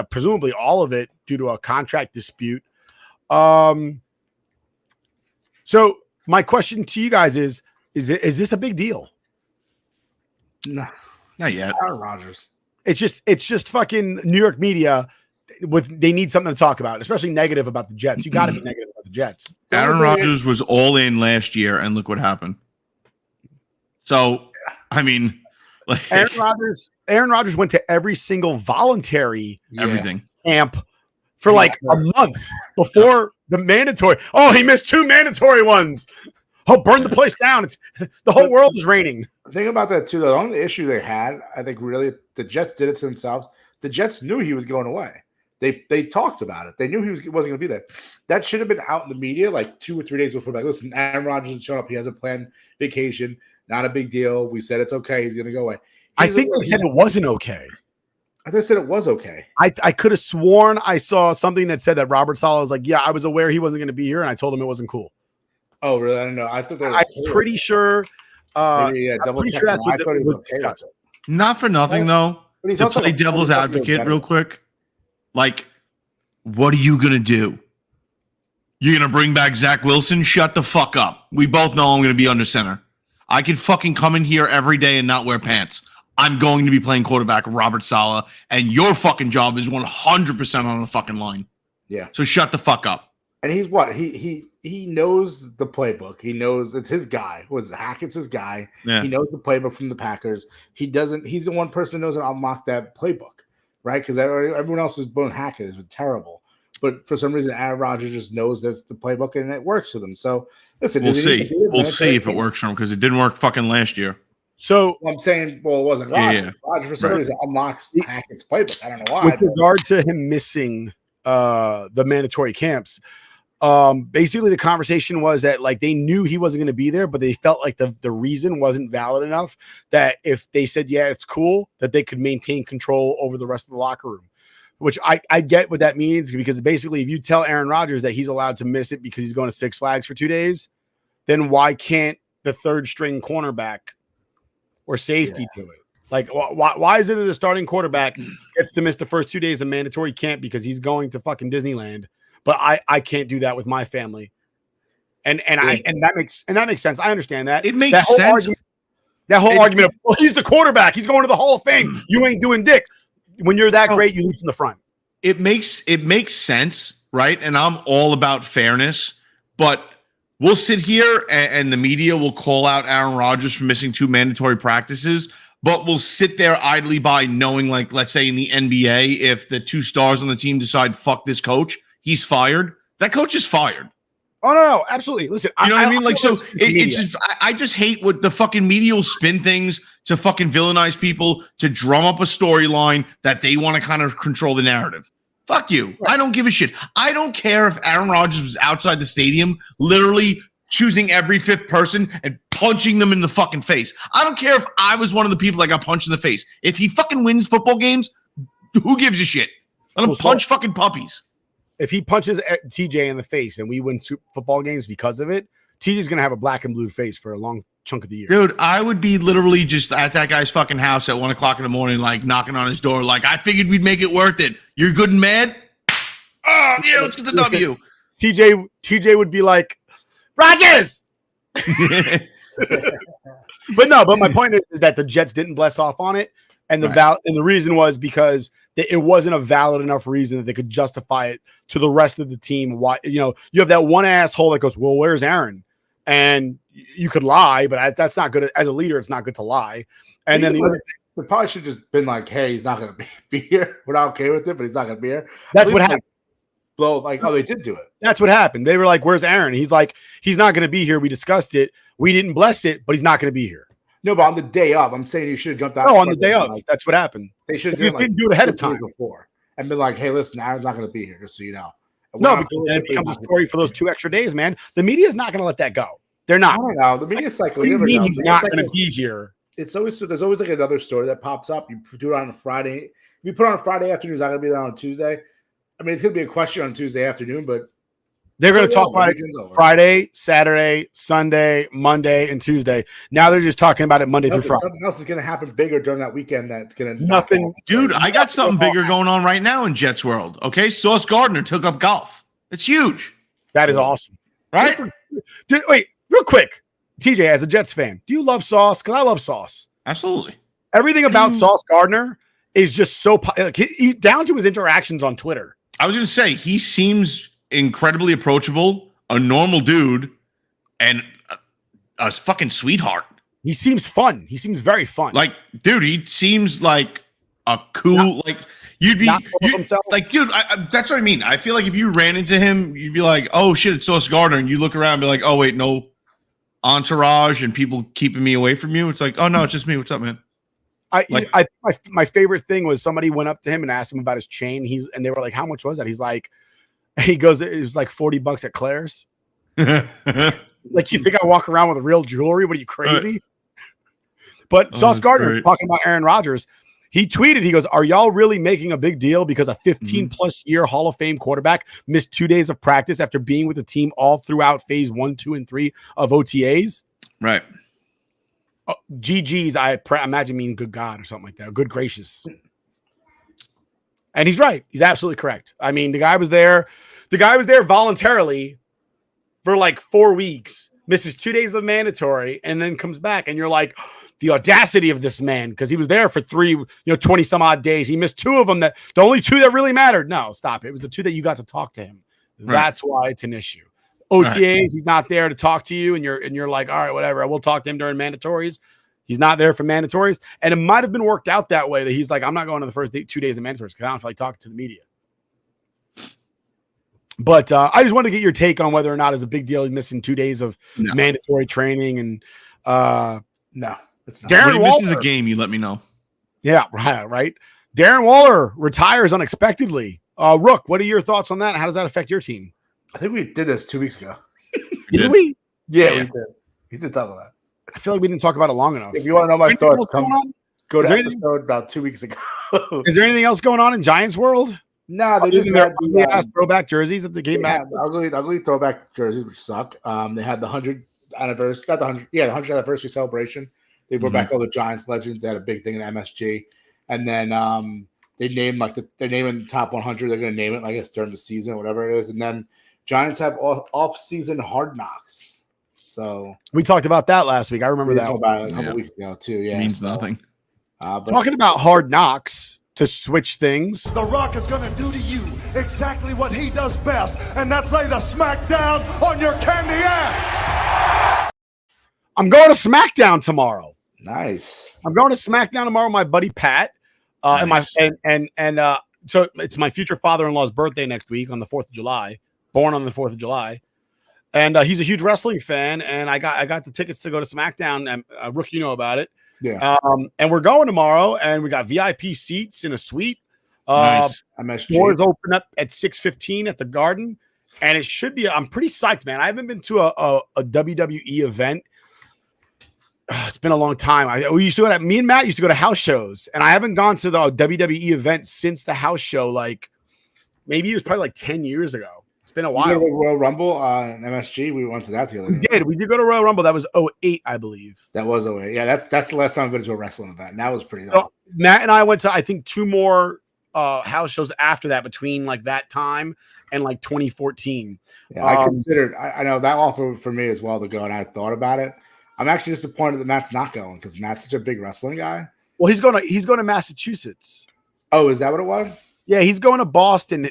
presumably all of it due to a contract dispute. So my question to you guys is this a big deal? No, not yet. Aaron Rodgers. It's just fucking New York media they need something to talk about, especially negative about the Jets. You got to be negative about the Jets. Aaron Rodgers was all in last year, and look what happened. So, I mean, like Aaron Rodgers went to every single voluntary everything camp for like a month before the mandatory. Oh, he missed 2 mandatory ones. Oh, burn the place down. The whole world is raining. Think about that too. The only issue they had, I think, really, the Jets did it to themselves. The Jets knew he was going away. They talked about it. They knew he wasn't going to be there. That should have been out in the media like 2 or 3 days before. Like, listen, Aaron Rodgers has shown up. He has a planned vacation. Not a big deal. We said it's okay. He's going to go away. I think they said it wasn't okay. I thought they said it was okay. I could have sworn I saw something that said that Robert Saleh was like, yeah, I was aware he wasn't going to be here, and I told him it wasn't cool. Oh, really? I don't know. I thought they were I'm pretty sure. double check. That's what was discussed. Not for nothing, though. To play devil's advocate real quick, like, what are you going to do? You're going to bring back Zach Wilson? Shut the fuck up. We both know I'm going to be under center. I could fucking come in here every day and not wear pants. I'm going to be playing quarterback Robert Saleh, and your fucking job is 100% on the fucking line. Yeah. So shut the fuck up. And he's what? He he knows the playbook. He knows it's his guy. Was Hackett's his guy? Yeah. He knows the playbook from the Packers. He doesn't. He's the one person who knows how to unlock that playbook, right? Because everyone else has been Hackett has been terrible. But for some reason, Aaron Rodgers just knows that's the playbook and it works for them. So listen, we'll see. We'll see if it works for him because it didn't work fucking last year. So I'm saying, well, it wasn't Rodgers. Yeah. Rodgers for some reason unlocks Hackett's playbook. I don't know why. With regard to him missing the mandatory camps, basically the conversation was that like they knew he wasn't going to be there, but they felt like the reason wasn't valid enough that if they said, yeah, it's cool, that they could maintain control over the rest of the locker room. Which I get what that means, because basically if you tell Aaron Rodgers that he's allowed to miss it because he's going to Six Flags for 2 days, then why can't the third string cornerback or safety do it? Like, why is it that the starting quarterback gets to miss the first 2 days of mandatory camp because he's going to fucking Disneyland, but I can't do that with my family? And that makes sense. I understand that. It makes sense. That whole argument of, well, he's the quarterback, he's going to the Hall of Fame. You ain't doing dick. When you're that great, you lose in the front. It makes sense, right? And I'm all about fairness, but we'll sit here and the media will call out Aaron Rodgers for missing 2 mandatory practices, but we'll sit there idly by knowing, like, let's say in the NBA, if the 2 stars on the team decide, fuck this coach, he's fired. That coach is fired. Oh, no, absolutely. Listen, you know what I mean? Like, so it's just, I just hate what the fucking media will spin things to fucking villainize people, to drum up a storyline that they want to kind of control the narrative. Fuck you. Right. I don't give a shit. I don't care if Aaron Rodgers was outside the stadium, literally choosing every 5th person and punching them in the fucking face. I don't care if I was one of the people that got punched in the face. If he fucking wins football games, who gives a shit? Let him punch fucking puppies. If he punches TJ in the face and we win football games because of it, TJ's going to have a black and blue face for a long chunk of the year. Dude, I would be literally just at that guy's fucking house at 1 o'clock in the morning, like knocking on his door. Like, I figured we'd make it worth it. You're good and mad? Oh, yeah, let's get the W. TJ would be like, Rodgers! But my point is that the Jets didn't bless off on it. And the reason was because it wasn't a valid enough reason that they could justify it to the rest of the team. Why, you have that one asshole that goes, well, where's Aaron? And you could lie, but that's not good. As a leader, it's not good to lie. And then we probably should have just been like, hey, he's not going to be here. We're not okay with it, but he's not going to be here. That's what happened. They did do it. That's what happened. They were like, where's Aaron? He's like, he's not going to be here. We discussed it. We didn't bless it, but he's not going to be here. No, but on the day of, I'm saying you should have jumped out. No, on the day of. That's what happened. They should have didn't do it ahead of time before and been like, hey, listen, Aaron's not going to be here, just so you know. No, because then it becomes a story for those 2 extra days, man. The media is not going to let that go. They're not. I don't know. The media cycle. He's not going to be here. There's always like another story that pops up. You do it on a Friday. If you put it on a Friday afternoon, it's not going to be there on a Tuesday. I mean, it's going to be a question on Tuesday afternoon, but they're going to talk about it Friday, Saturday, Sunday, Monday, and Tuesday. Now they're just talking about it Monday through Friday. Something else is going to happen bigger during that weekend. That's going to nothing. Dude, I got something bigger going on right now in Jets world. Okay, Sauce Gardner took up golf. It's huge. That is awesome, right? Dude, wait, real quick, TJ, as a Jets fan, do you love Sauce? Because I love Sauce. Absolutely. Everything about Sauce Gardner is just so down to his interactions on Twitter. I was going to say he seems incredibly approachable, a normal dude, and a fucking sweetheart. He seems fun. He seems very fun. Like, dude, he seems like a cool, you'd be like, dude, that's what I mean. I feel like if you ran into him, you'd be like, oh shit, it's Sauce Gardner, and you look around and be like, oh wait, no entourage and people keeping me away from you. It's like, oh no, it's just me. What's up, man? My favorite thing was somebody went up to him and asked him about his chain. And they were like, how much was that? He's like, he goes, it was like $40 at Claire's. Like, you think I walk around with real jewelry? What are you, crazy? But Sauce Gardner, talking about Aaron Rodgers, he tweeted, he goes, are y'all really making a big deal because a 15-plus year Hall of Fame quarterback missed 2 days of practice after being with the team all throughout phase 1, 2, and 3 of OTAs? Right. GG's, I imagine mean good God or something like that. Good gracious. And he's right. He's absolutely correct. I mean, the guy was there voluntarily for like 4 weeks, misses 2 days of mandatory, and then comes back. And you're like, the audacity of this man, because he was there for 20 some odd days. He missed 2 of them, the only 2 that really mattered. No, stop. It was the 2 that you got to talk to him. Right. That's why it's an issue. OTAs, he's not there to talk to you, and you're like, all right, whatever. We'll talk to him during mandatories. He's not there for mandatories, and it might have been worked out that way that he's like, I'm not going to the first 2 days of mandatories because I don't feel like talking to the media. But I just wanted to get your take on whether or not it's a big deal he's missing 2 days of mandatory training. And no, it's not. Darren when he Waller misses a game, you let me know. Yeah, right. Darren Waller retires unexpectedly. Rook, what are your thoughts on that? How does that affect your team? I think we did this 2 weeks ago. Did we? Yeah, we did. We did talk about that. I feel like we didn't talk about it long enough. If you want to know my thoughts, go to episode anything? About 2 weeks ago. Is there anything else going on in Giants world? No, they just had the throwback jerseys at the game back. Ugly throwback jerseys, which suck. They had the 100th anniversary, not the 100th anniversary celebration. They brought back all the Giants legends. They had a big thing in MSG, and then they named they're naming the top 100. They're going to name it, I guess, during the season, whatever it is. And then Giants have off-season hard knocks. So we talked about that last week. I remember that about it a couple weeks ago too. Yeah, it means nothing. But talking about hard knocks to switch things. The Rock is going to do to you exactly what he does best, and that's lay the smack down on your candy ass. I'm going to SmackDown tomorrow. Nice. I'm going to SmackDown tomorrow. My buddy Pat, nice. So it's my future father-in-law's birthday next week on the 4th of July. Born on the 4th of July. And he's a huge wrestling fan, and I got the tickets to go to SmackDown. And Rook, you know about it. Yeah. And we're going tomorrow, and we got VIP seats in a suite. Nice. Doors open up at 6:15 at the Garden, and it should be. I'm pretty psyched, man. I haven't been to a WWE event. It's been a long time. Me and Matt used to go to house shows, and I haven't gone to the WWE event since the house show. Like maybe it was probably like 10 years ago. Been a while. Royal Rumble MSG. We went to that together. We did go to Royal Rumble. That was 2008, I believe. That was 2008. Yeah, that's the last time I've been to a wrestling event. And that was pretty. So Matt and I went to, I think, 2 more house shows after that, between like that time and like 2014. Yeah, I considered. I know that offer for me as well to go, and I thought about it. I'm actually disappointed that Matt's not going because Matt's such a big wrestling guy. Well, he's going to Massachusetts. Oh, is that what it was? Yeah, he's going to Boston.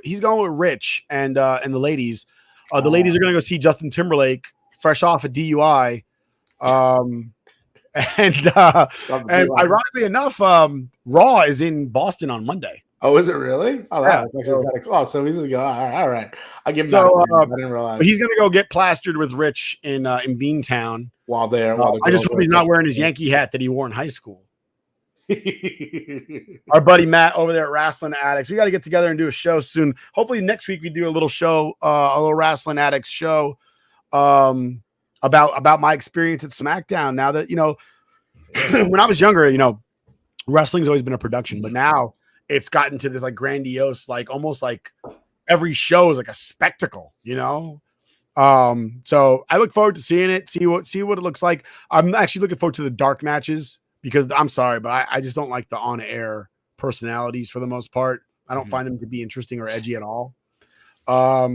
He's going with Rich and the ladies. The ladies are going to go see Justin Timberlake, fresh off a DUI. And ironically enough, Raw is in Boston on Monday. Oh, is it really? Oh, yeah. That's actually kind of cool. So he's going. All right. I give him that. I didn't realize he's going to go get plastered with Rich in Beantown while they're. I just hope he's not wearing his Yankee hat that he wore in high school. Our buddy Matt over there at Wrestling Addicts. We got to get together and do a show soon. Hopefully next week we do a little show, a little Wrestling Addicts show about my experience at SmackDown. Now that, when I was younger, wrestling's always been a production, but now it's gotten to this like grandiose, like almost like every show is like a spectacle, So I look forward to seeing it, see what it looks like. I'm actually looking forward to the dark matches. Because I'm sorry, but I just don't like the on-air personalities for the most part. I don't find them to be interesting or edgy at all. A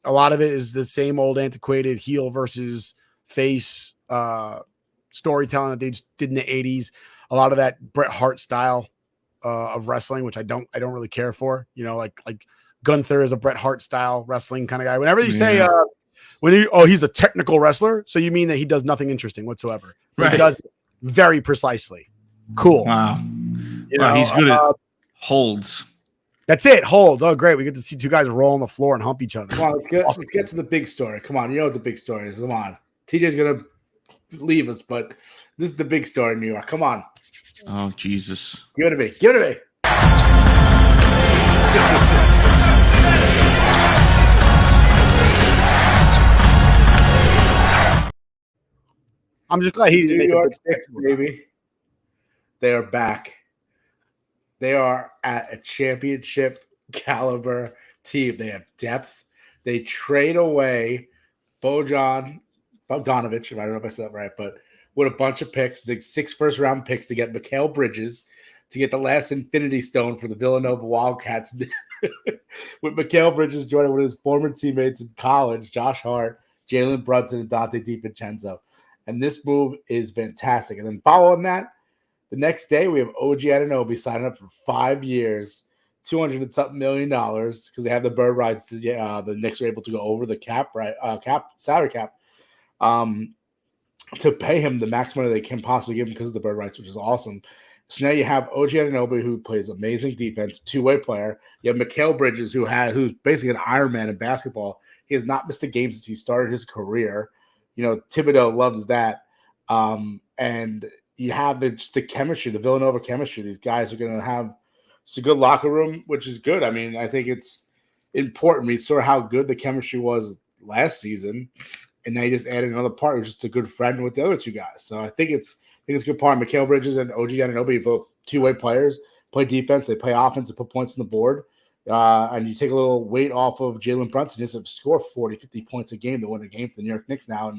lot of it is the same old antiquated heel versus face storytelling that they just did in the 80s. A lot of that Bret Hart style of wrestling, which I don't really care for. Like Gunther is a Bret Hart style wrestling kind of guy. Whenever you say he's a technical wrestler, so you mean that he does nothing interesting whatsoever. Right. He does very precisely. Cool. Wow. He's good at holds. That's it. Holds. Oh, great. We get to see 2 guys roll on the floor and hump each other. Come on, let's get to the big story. Come on, you know what the big story is. Come on. TJ's gonna leave us, but this is the big story in New York. Come on. Oh, Jesus. Give it to me. Give it to me. I'm just glad he didn't New make York Knicks, baby. They are back. They are at a championship caliber team. They have depth. They trade away Bogdanovich, if I don't know if I said that right, but with a bunch of picks, the 6 first-round picks to get Mikal Bridges, to get the last Infinity Stone for the Villanova Wildcats. With Mikal Bridges joining with his former teammates in college, Josh Hart, Jalen Brunson, and Dante DiVincenzo. And this move is fantastic. And then following that, the next day we have OG Anunoby signing up for 5 years $200 and something million because they have the bird rights. The Knicks are able to go over the salary cap, to pay him the max money they can possibly give him because of the bird rights, which is awesome. So now you have OG Anunoby, who plays amazing defense, two-way player. You have Mikal Bridges, who's basically an Iron Man in basketball. He has not missed a game since he started his career. Thibodeau loves that. And you have just the chemistry, the Villanova chemistry. These guys are going to have a good locker room, which is good. I mean, I think it's important. We saw how good the chemistry was last season, and now you just added another part who's just a good friend with the other two guys. So I think it's a good part. Mikal Bridges and OG Anunoby, both two-way players, play defense, they play offense, they put points on the board. And you take a little weight off of Jalen Brunson. He doesn't score 40, 50 points a game to win a game for the New York Knicks now.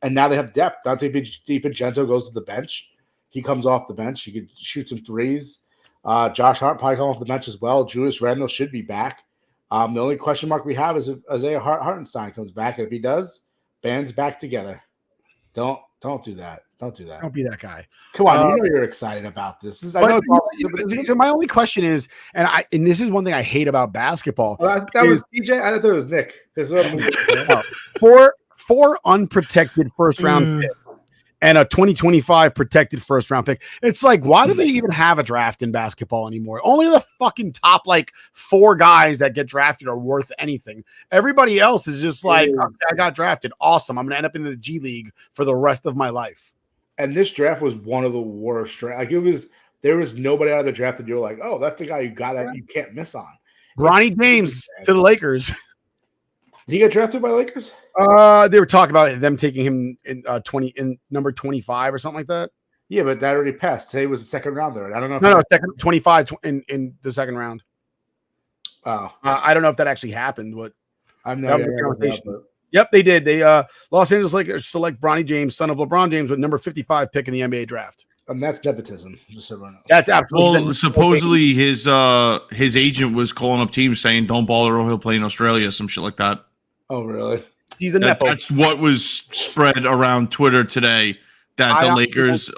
And now they have depth. Dante DiVincenzo goes to the bench. He comes off the bench. He could shoot some threes. Josh Hart probably come off the bench as well. Julius Randle should be back. The only question mark we have is if Isaiah Hartenstein comes back. And if he does, band's back together. Don't do that. Don't do that. Don't be that guy. Come on, you're excited about this. My only question is, and this is one thing I hate about basketball. That was DJ. I thought it was Nick. Four unprotected first round picks and a 2025 protected first round pick. It's like, why do they even have a draft in basketball anymore? Only the fucking top 4 guys that get drafted are worth anything. Everybody else is just like, okay, I got drafted. Awesome. I'm going to end up in the G League for the rest of my life. And this draft was one of the worst drafts. There was nobody out of the draft that you were like, oh, that's the guy you got that you can't miss on. Bronny James to the Lakers. Did he get drafted by Lakers? They were talking about them taking him in number 25 or something like that. Yeah, but that already passed. Today was the second round there. I don't know. No, second 25 in the second round. Oh, I don't know if that actually happened. But I'm not. Yep, they did. They Los Angeles Lakers select Bronny James, son of LeBron James, with number 55 pick in the NBA draft. And that's nepotism. Just so everyone knows. That's absolutely. Well, supposedly his agent was calling up teams saying, "Don't bother, or he'll play in Australia," some shit like that. Oh, really? He's a nepo. That's what was spread around Twitter today. That the Lakers.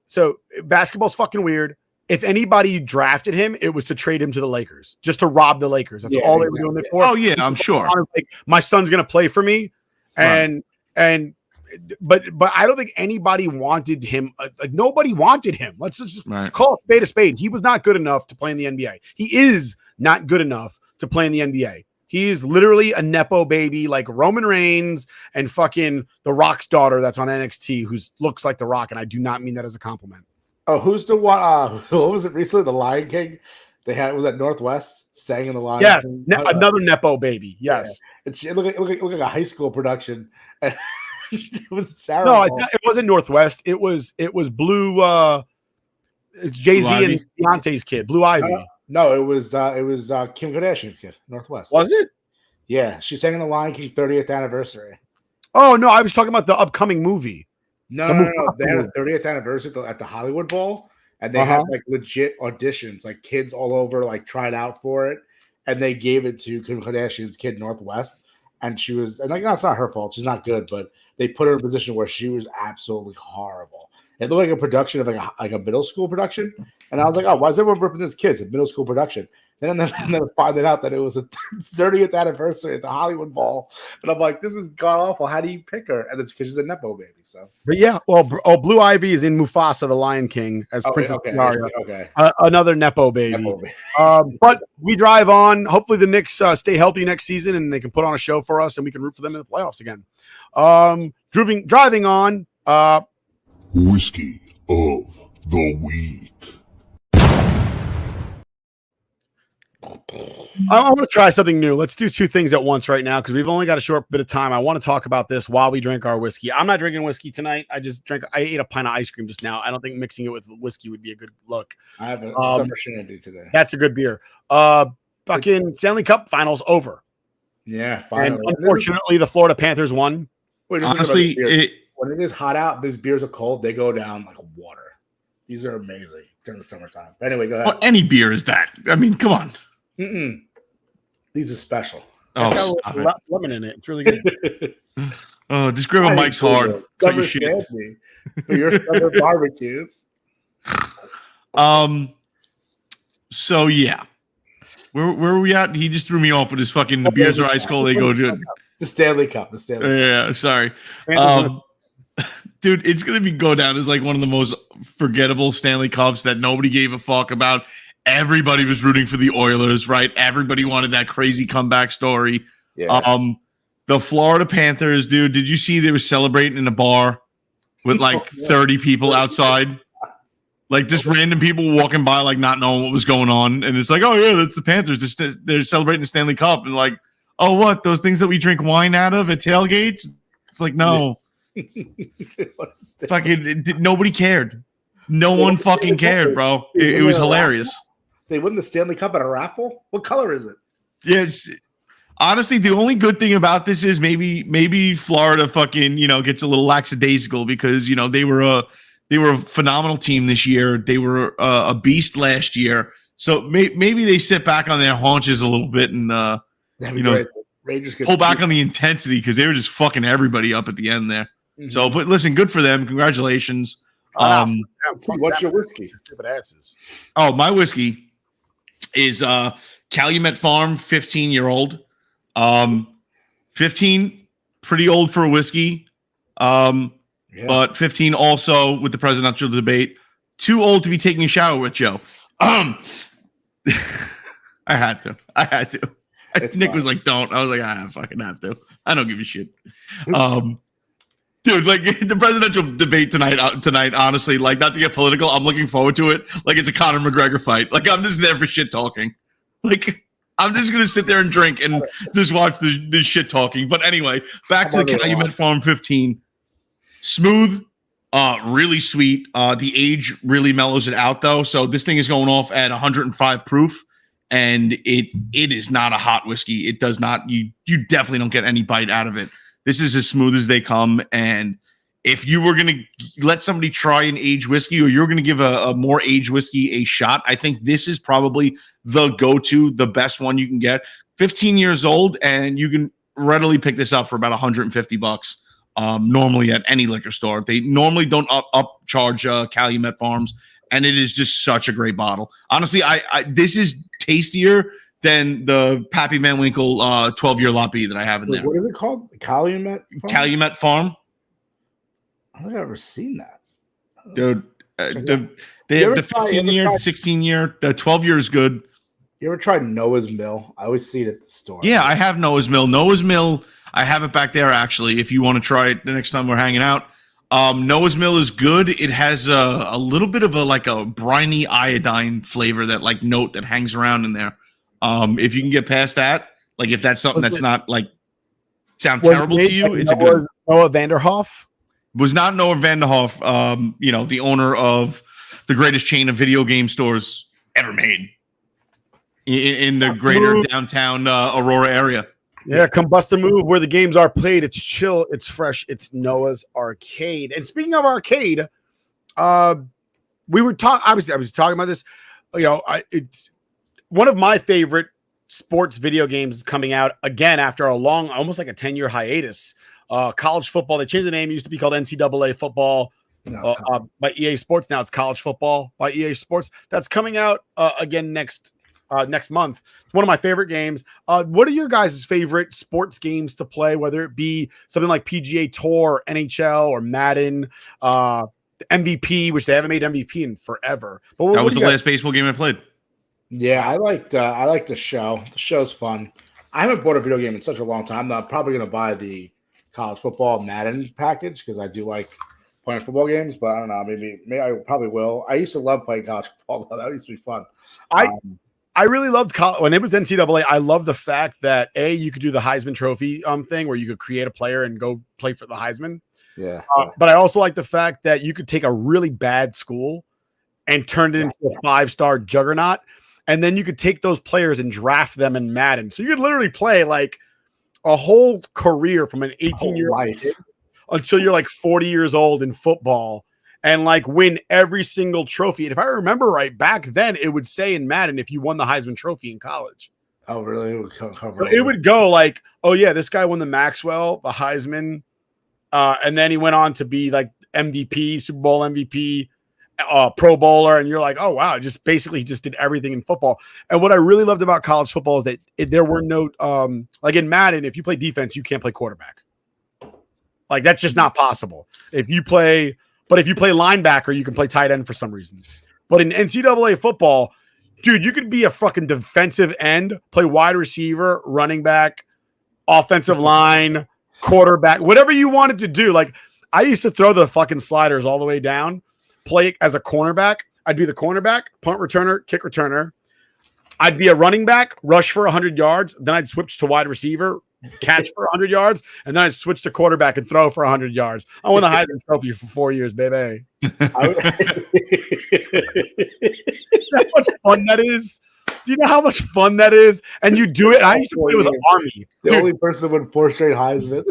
So basketball's fucking weird. If anybody drafted him, it was to trade him to the Lakers, just to rob the Lakers. That's all they were doing it for. Oh yeah, I'm sure. Like, my son's gonna play for me, but I don't think anybody wanted him. Like nobody wanted him. Let's just call a spade a spade. He was not good enough to play in the NBA. He is not good enough to play in the NBA. He is literally a nepo baby, like Roman Reigns and fucking The Rock's daughter that's on NXT, who looks like The Rock, and I do not mean that as a compliment. Oh, who's the one? What was it recently? The Lion King. They had was at Northwest sang in the Lion. Yes, King. Another nepo baby. Yes, yeah. It looked like a high school production. And it was terrible. No, it wasn't Northwest. It was Blue. It's Jay-Z and Beyonce's kid, Blue Ivy. No, it was Kim Kardashian's kid, Northwest. Was it? Yeah, she sang in the Lion King 30th anniversary. Oh no, I was talking about the upcoming movie. No. They had a 30th anniversary at the Hollywood Bowl, and they had like legit auditions, like kids all over, like tried out for it, and they gave it to Kim Kardashian's kid, Northwest, and she was, and like, no, it's not her fault, she's not good, but they put her in a position where she was absolutely horrible. It looked like a production of like a middle school production. And I was like, oh, why is everyone ripping this kid? It's a middle school production. And then finding out that it was a 30th anniversary at the Hollywood Bowl. And I'm like, this is god awful. How do you pick her? And it's because she's a nepo baby. So, but yeah, well, Blue Ivy is in Mufasa, the Lion King, as Princess Mario. Okay. Another nepo baby. But we drive on. Hopefully the Knicks stay healthy next season and they can put on a show for us and we can root for them in the playoffs again. Driving on. Whiskey of the Week. I want to try something new. Let's do two things at once right now because we've only got a short bit of time. I want to talk about this while we drink our whiskey. I'm not drinking whiskey tonight. I ate a pint of ice cream just now. I don't think mixing it with whiskey would be a good look. I have a summer shandy today. That's a good beer. Fucking Stanley Cup finals over. Yeah, finally. And unfortunately, the Florida Panthers won. Wait, honestly, when it is hot out, these beers are cold. They go down like water. These are amazing during the summertime. But anyway, go ahead. Well, any beer is that. I mean, come on. These are special. Oh, stop it. Lemon in it. It's really good. Oh, just grab a Mike's hard. Cut your shit. For your summer barbecues. So yeah, where were we at? He just threw me off with his fucking the beers are ice cold. They go good. The Stanley Cup. Yeah, sorry. Dude, it's gonna go down as like one of the most forgettable Stanley Cups that nobody gave a fuck about. Everybody was rooting for the Oilers, right? Everybody wanted that crazy comeback story. Yeah. The Florida Panthers, dude, did you see they were celebrating in a bar with like 30 people outside? Like just random people walking by, like not knowing what was going on. And it's like, oh yeah, that's the Panthers. They're celebrating the Stanley Cup. And like, oh, what? Those things that we drink wine out of at tailgates? It's like, no. Fucking nobody cared. No one fucking cared, bro. It was hilarious. They win the Stanley Cup at a raffle? What color is it? Yeah, honestly, the only good thing about this is maybe Florida fucking, gets a little lackadaisical because, they were a phenomenal team this year. They were a beast last year. So maybe they sit back on their haunches a little bit and Rangers pull back on the intensity because they were just fucking everybody up at the end there. Mm-hmm. So, but listen, good for them. Congratulations. What's your whiskey? Oh, my whiskey is Calumet Farm 15-year-old. 15, pretty old for a whiskey. But 15 also with the presidential debate. Too old to be taking a shower with, Joe. I had to. Nick was like, don't. I was like, I fucking have to. I don't give a shit. Dude, like the presidential debate tonight, honestly, like not to get political, I'm looking forward to it. Like it's a Conor McGregor fight. Like I'm just there for shit talking. Like I'm just going to sit there and drink and just watch the shit talking. But anyway, back to the Calumet Farm 15. Smooth, really sweet. The age really mellows it out though. So this thing is going off at 105 proof. And it is not a hot whiskey. It does not, you definitely don't get any bite out of it. This is as smooth as they come. And if you were going to let somebody try an aged whiskey or you're going to give a more aged whiskey a shot, I think this is probably the go-to, the best one you can get. 15 years old, and you can readily pick this up for about $150 normally at any liquor store. They normally don't upcharge Calumet Farms, and it is just such a great bottle. Honestly, I this is tastier than the Pappy Van Winkle 12-year lot B that I have in there. What is it called? Calumet Farm? Calumet Farm. I don't think I've ever seen that. Dude, they have the 15-year, the 16-year, the 12-year is good. You ever tried Noah's Mill? I always see it at the store. Yeah, I have Noah's Mill. Noah's Mill, I have it back there, actually, if you want to try it the next time we're hanging out. Noah's Mill is good. It has a little bit of a briny iodine flavor, that like note that hangs around in there. If you can get past that, like if that's something that's not like sound terrible to you, it's a good. Noah Vanderhoff was not Noah Vanderhoff. The owner of the greatest chain of video game stores ever made in the greater downtown Aurora area. Yeah, come bust a move where the games are played. It's chill, it's fresh, it's Noah's Arcade. And speaking of arcade, we were talking. Obviously, I was talking about this. It's one of my favorite sports video games coming out again after a long, almost like a 10-year hiatus. College football. They changed the name. It used to be called NCAA football by EA Sports. Now it's college football by EA Sports. That's coming out again next month. It's one of my favorite games. What are your guys' favorite sports games to play, whether it be something like PGA Tour, NHL, or Madden, MVP, which they haven't made MVP in forever. But that was the last baseball game I played. Yeah, I liked the show. The show's fun. I haven't bought a video game in such a long time. I'm probably going to buy the college football Madden package because I do like playing football games, but I don't know. Maybe I probably will. I used to love playing college football, though. That used to be fun. I really loved when it was NCAA. I loved the fact that you could do the Heisman Trophy thing where you could create a player and go play for the Heisman. Yeah. But I also like the fact that you could take a really bad school and turn it into a 5-star juggernaut, and then you could take those players and draft them in Madden. So you could literally play like a whole career from an 18-year-old until you're like 40 years old in football and like win every single trophy. And if I remember right, back then it would say in Madden if you won the Heisman Trophy in college. Oh, really? It would go like, oh yeah, this guy won the Maxwell, the Heisman, and then he went on to be like MVP, Super Bowl MVP, Pro Bowler, and you're like, oh wow, just basically just did everything in football. And what I really loved about college football is that there were no like in Madden, if you play defense, you can't play quarterback. Like that's just not possible. If you play linebacker, you can play tight end for some reason. But in NCAA football, dude, you could be a fucking defensive end, play wide receiver, running back, offensive line, quarterback, whatever you wanted to do. Like I used to throw the fucking sliders all the way down, play as a cornerback. I'd be the cornerback, punt returner, kick returner. I'd be a running back, rush for 100 yards. Then I'd switch to wide receiver, catch for 100 yards. And then I'd switch to quarterback and throw for 100 yards. I won the Heisman Trophy for 4 years, baby. How much fun that is? Do you know how much fun that is? And you do it. I used to play with the Army. The only person that won 4 straight Heisman.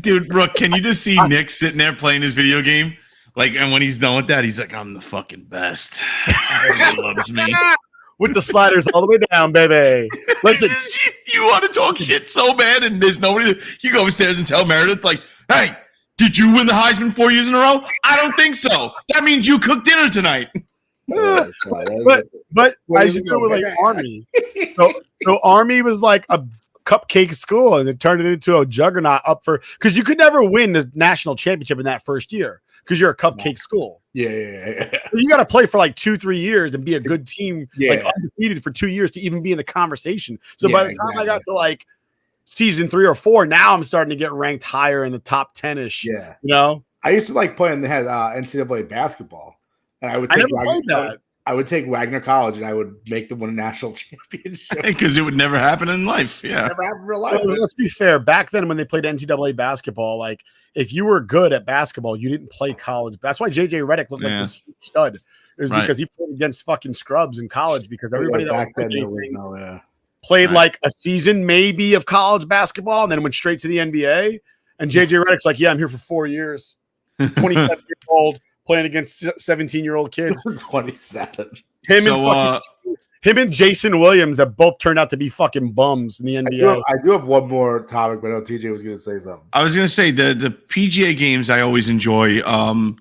Dude, Brooke, can you just see Nick sitting there playing his video game? Like, and when he's done with that, he's like, I'm the fucking best. Everybody loves me. With the sliders all the way down, baby. Listen, you want to talk shit so bad, and there's nobody. You go upstairs and tell Meredith, like, hey, did you win the Heisman 4 years in a row? I don't think so. That means you cooked dinner tonight. but I used to do it with like Army. So Army was like a cupcake school, and it turned it into a juggernaut because you could never win the national championship in that first year because you're a cupcake school. Yeah. So you got to play for like 2-3 years and be a good team, like undefeated for 2 years to even be in the conversation. So by the time I got to like season 3 or 4, now I'm starting to get ranked higher in the top 10-ish. Yeah, you know. I used to like playing. They had NCAA basketball, and I would take Wagner, I would take Wagner College, and I would make them win a national championship because it would never happen in life. Yeah, never happen in real life. Well, let's be fair. Back then, when they played NCAA basketball, like if you were good at basketball, you didn't play college. That's why JJ Redick looked like this stud. It was because he played against fucking scrubs in college because everybody that back then played like a season maybe of college basketball and then went straight to the NBA. And JJ Redick's like, yeah, I'm here for 4 years, 27 years old, playing against 17-year-old kids. 27. Him and Jason Williams that both turned out to be fucking bums in the NBA. I do have one more topic, but I know TJ was going to say something. I was going to say the PGA games I always enjoy,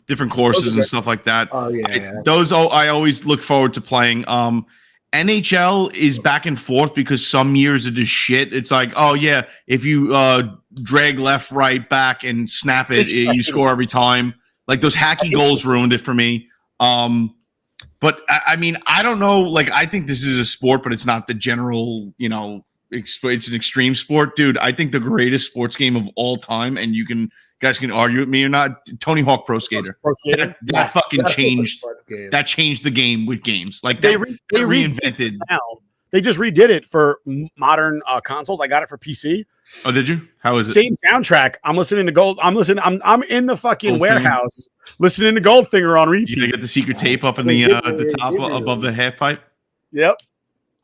different courses and stuff like that. Oh, yeah. Those I always look forward to playing. NHL is back and forth because some years it is shit. It's like, oh, yeah, if you drag left, right, back, and snap it, you score every time. Like those hacky goals ruined it for me. But I mean, I don't know. Like, I think this is a sport, but it's not the general, it's an extreme sport, dude. I think the greatest sports game of all time, and guys can argue with me or not, Tony Hawk Pro Skater. That fucking changed. That changed the game with games. Like they reinvented. They just redid it for modern consoles. I got it for PC. Oh, did you? How is it? Same soundtrack. I'm listening to Gold. I'm in the fucking warehouse listening to Goldfinger on repeat. You get the secret tape up in the top above the half pipe. Yep.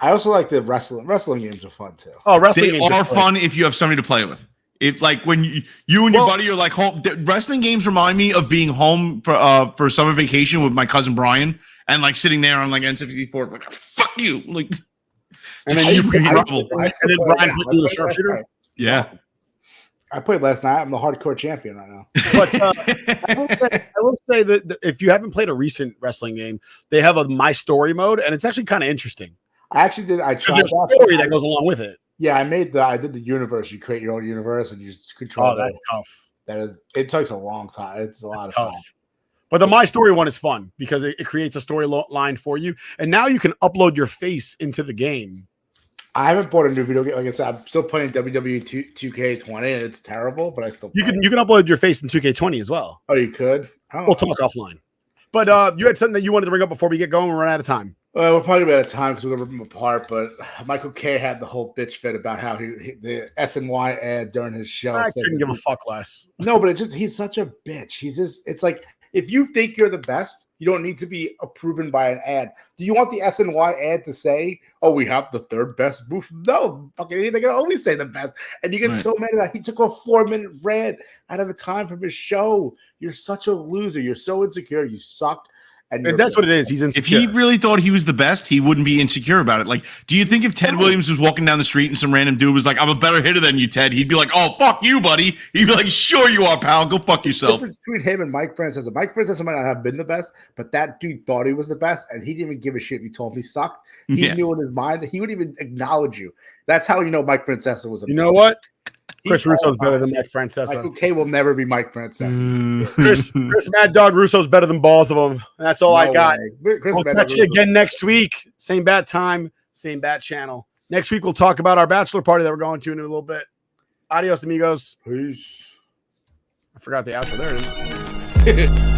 I also like the wrestling. Wrestling games are fun too. Oh, wrestling games are fun if you have somebody to play with. If like when you and your buddy are like home, wrestling games remind me of being home for summer vacation with my cousin Brian and like sitting there on like N64 like fuck you like. And then Brian put you a sharpshooter. Yeah, I played last night. I'm the hardcore champion right now. But I will say that if you haven't played a recent wrestling game, they have a My Story mode, and it's actually kind of interesting. I actually did. I tried there's a story that goes along with it. Yeah, I did the universe. You create your own universe, and you just control. Oh, that's tough. It takes a long time. It's a lot of time. But the My Story one is fun because it creates a storyline for you, and now you can upload your face into the game. I haven't bought a new video game. Like I said, I'm still playing WWE 2K20, and it's terrible. But I still you can upload your face in 2K20 as well. Oh, you could. We'll talk offline. But you had something that you wanted to bring up before we get going. We're running out of time. Well, we're probably out of time because we're gonna rip them apart. But Michael K had the whole bitch fit about how the SNY ad during his show. I couldn't give a fuck less. No, but he's such a bitch. It's like if you think you're the best, you don't need to be proven by an ad. Do you want the SNY ad to say, "Oh, we have the third best booth"? No, fucking, they're gonna always say the best. And you get so mad about he took a 4-minute rant out of a time from his show. You're such a loser. You're so insecure. You suck. And that's what it is. He's insecure. If he really thought he was the best, he wouldn't be insecure about it. Like, do you think if Ted Williams was walking down the street and some random dude was like, I'm a better hitter than you, Ted, he'd be like, oh, fuck you, buddy. He'd be like, sure you are, pal. Go fuck yourself. The difference between him and Mike Francesa. Mike Francesa might not have been the best, but that dude thought he was the best, and he didn't even give a shit if you told him he sucked. He knew in his mind that he wouldn't even acknowledge you. That's how you know Mike Francesa was a You know what? Chris Russo's better than Mike Francesa. Michael K will never be Mike Francesa. Chris Mad Dog Russo's better than both of them. That's all I got. We'll catch you again next week. Same bat time, same bat channel. Next week, we'll talk about our bachelor party that we're going to in a little bit. Adios, amigos. Peace. I forgot the outro there.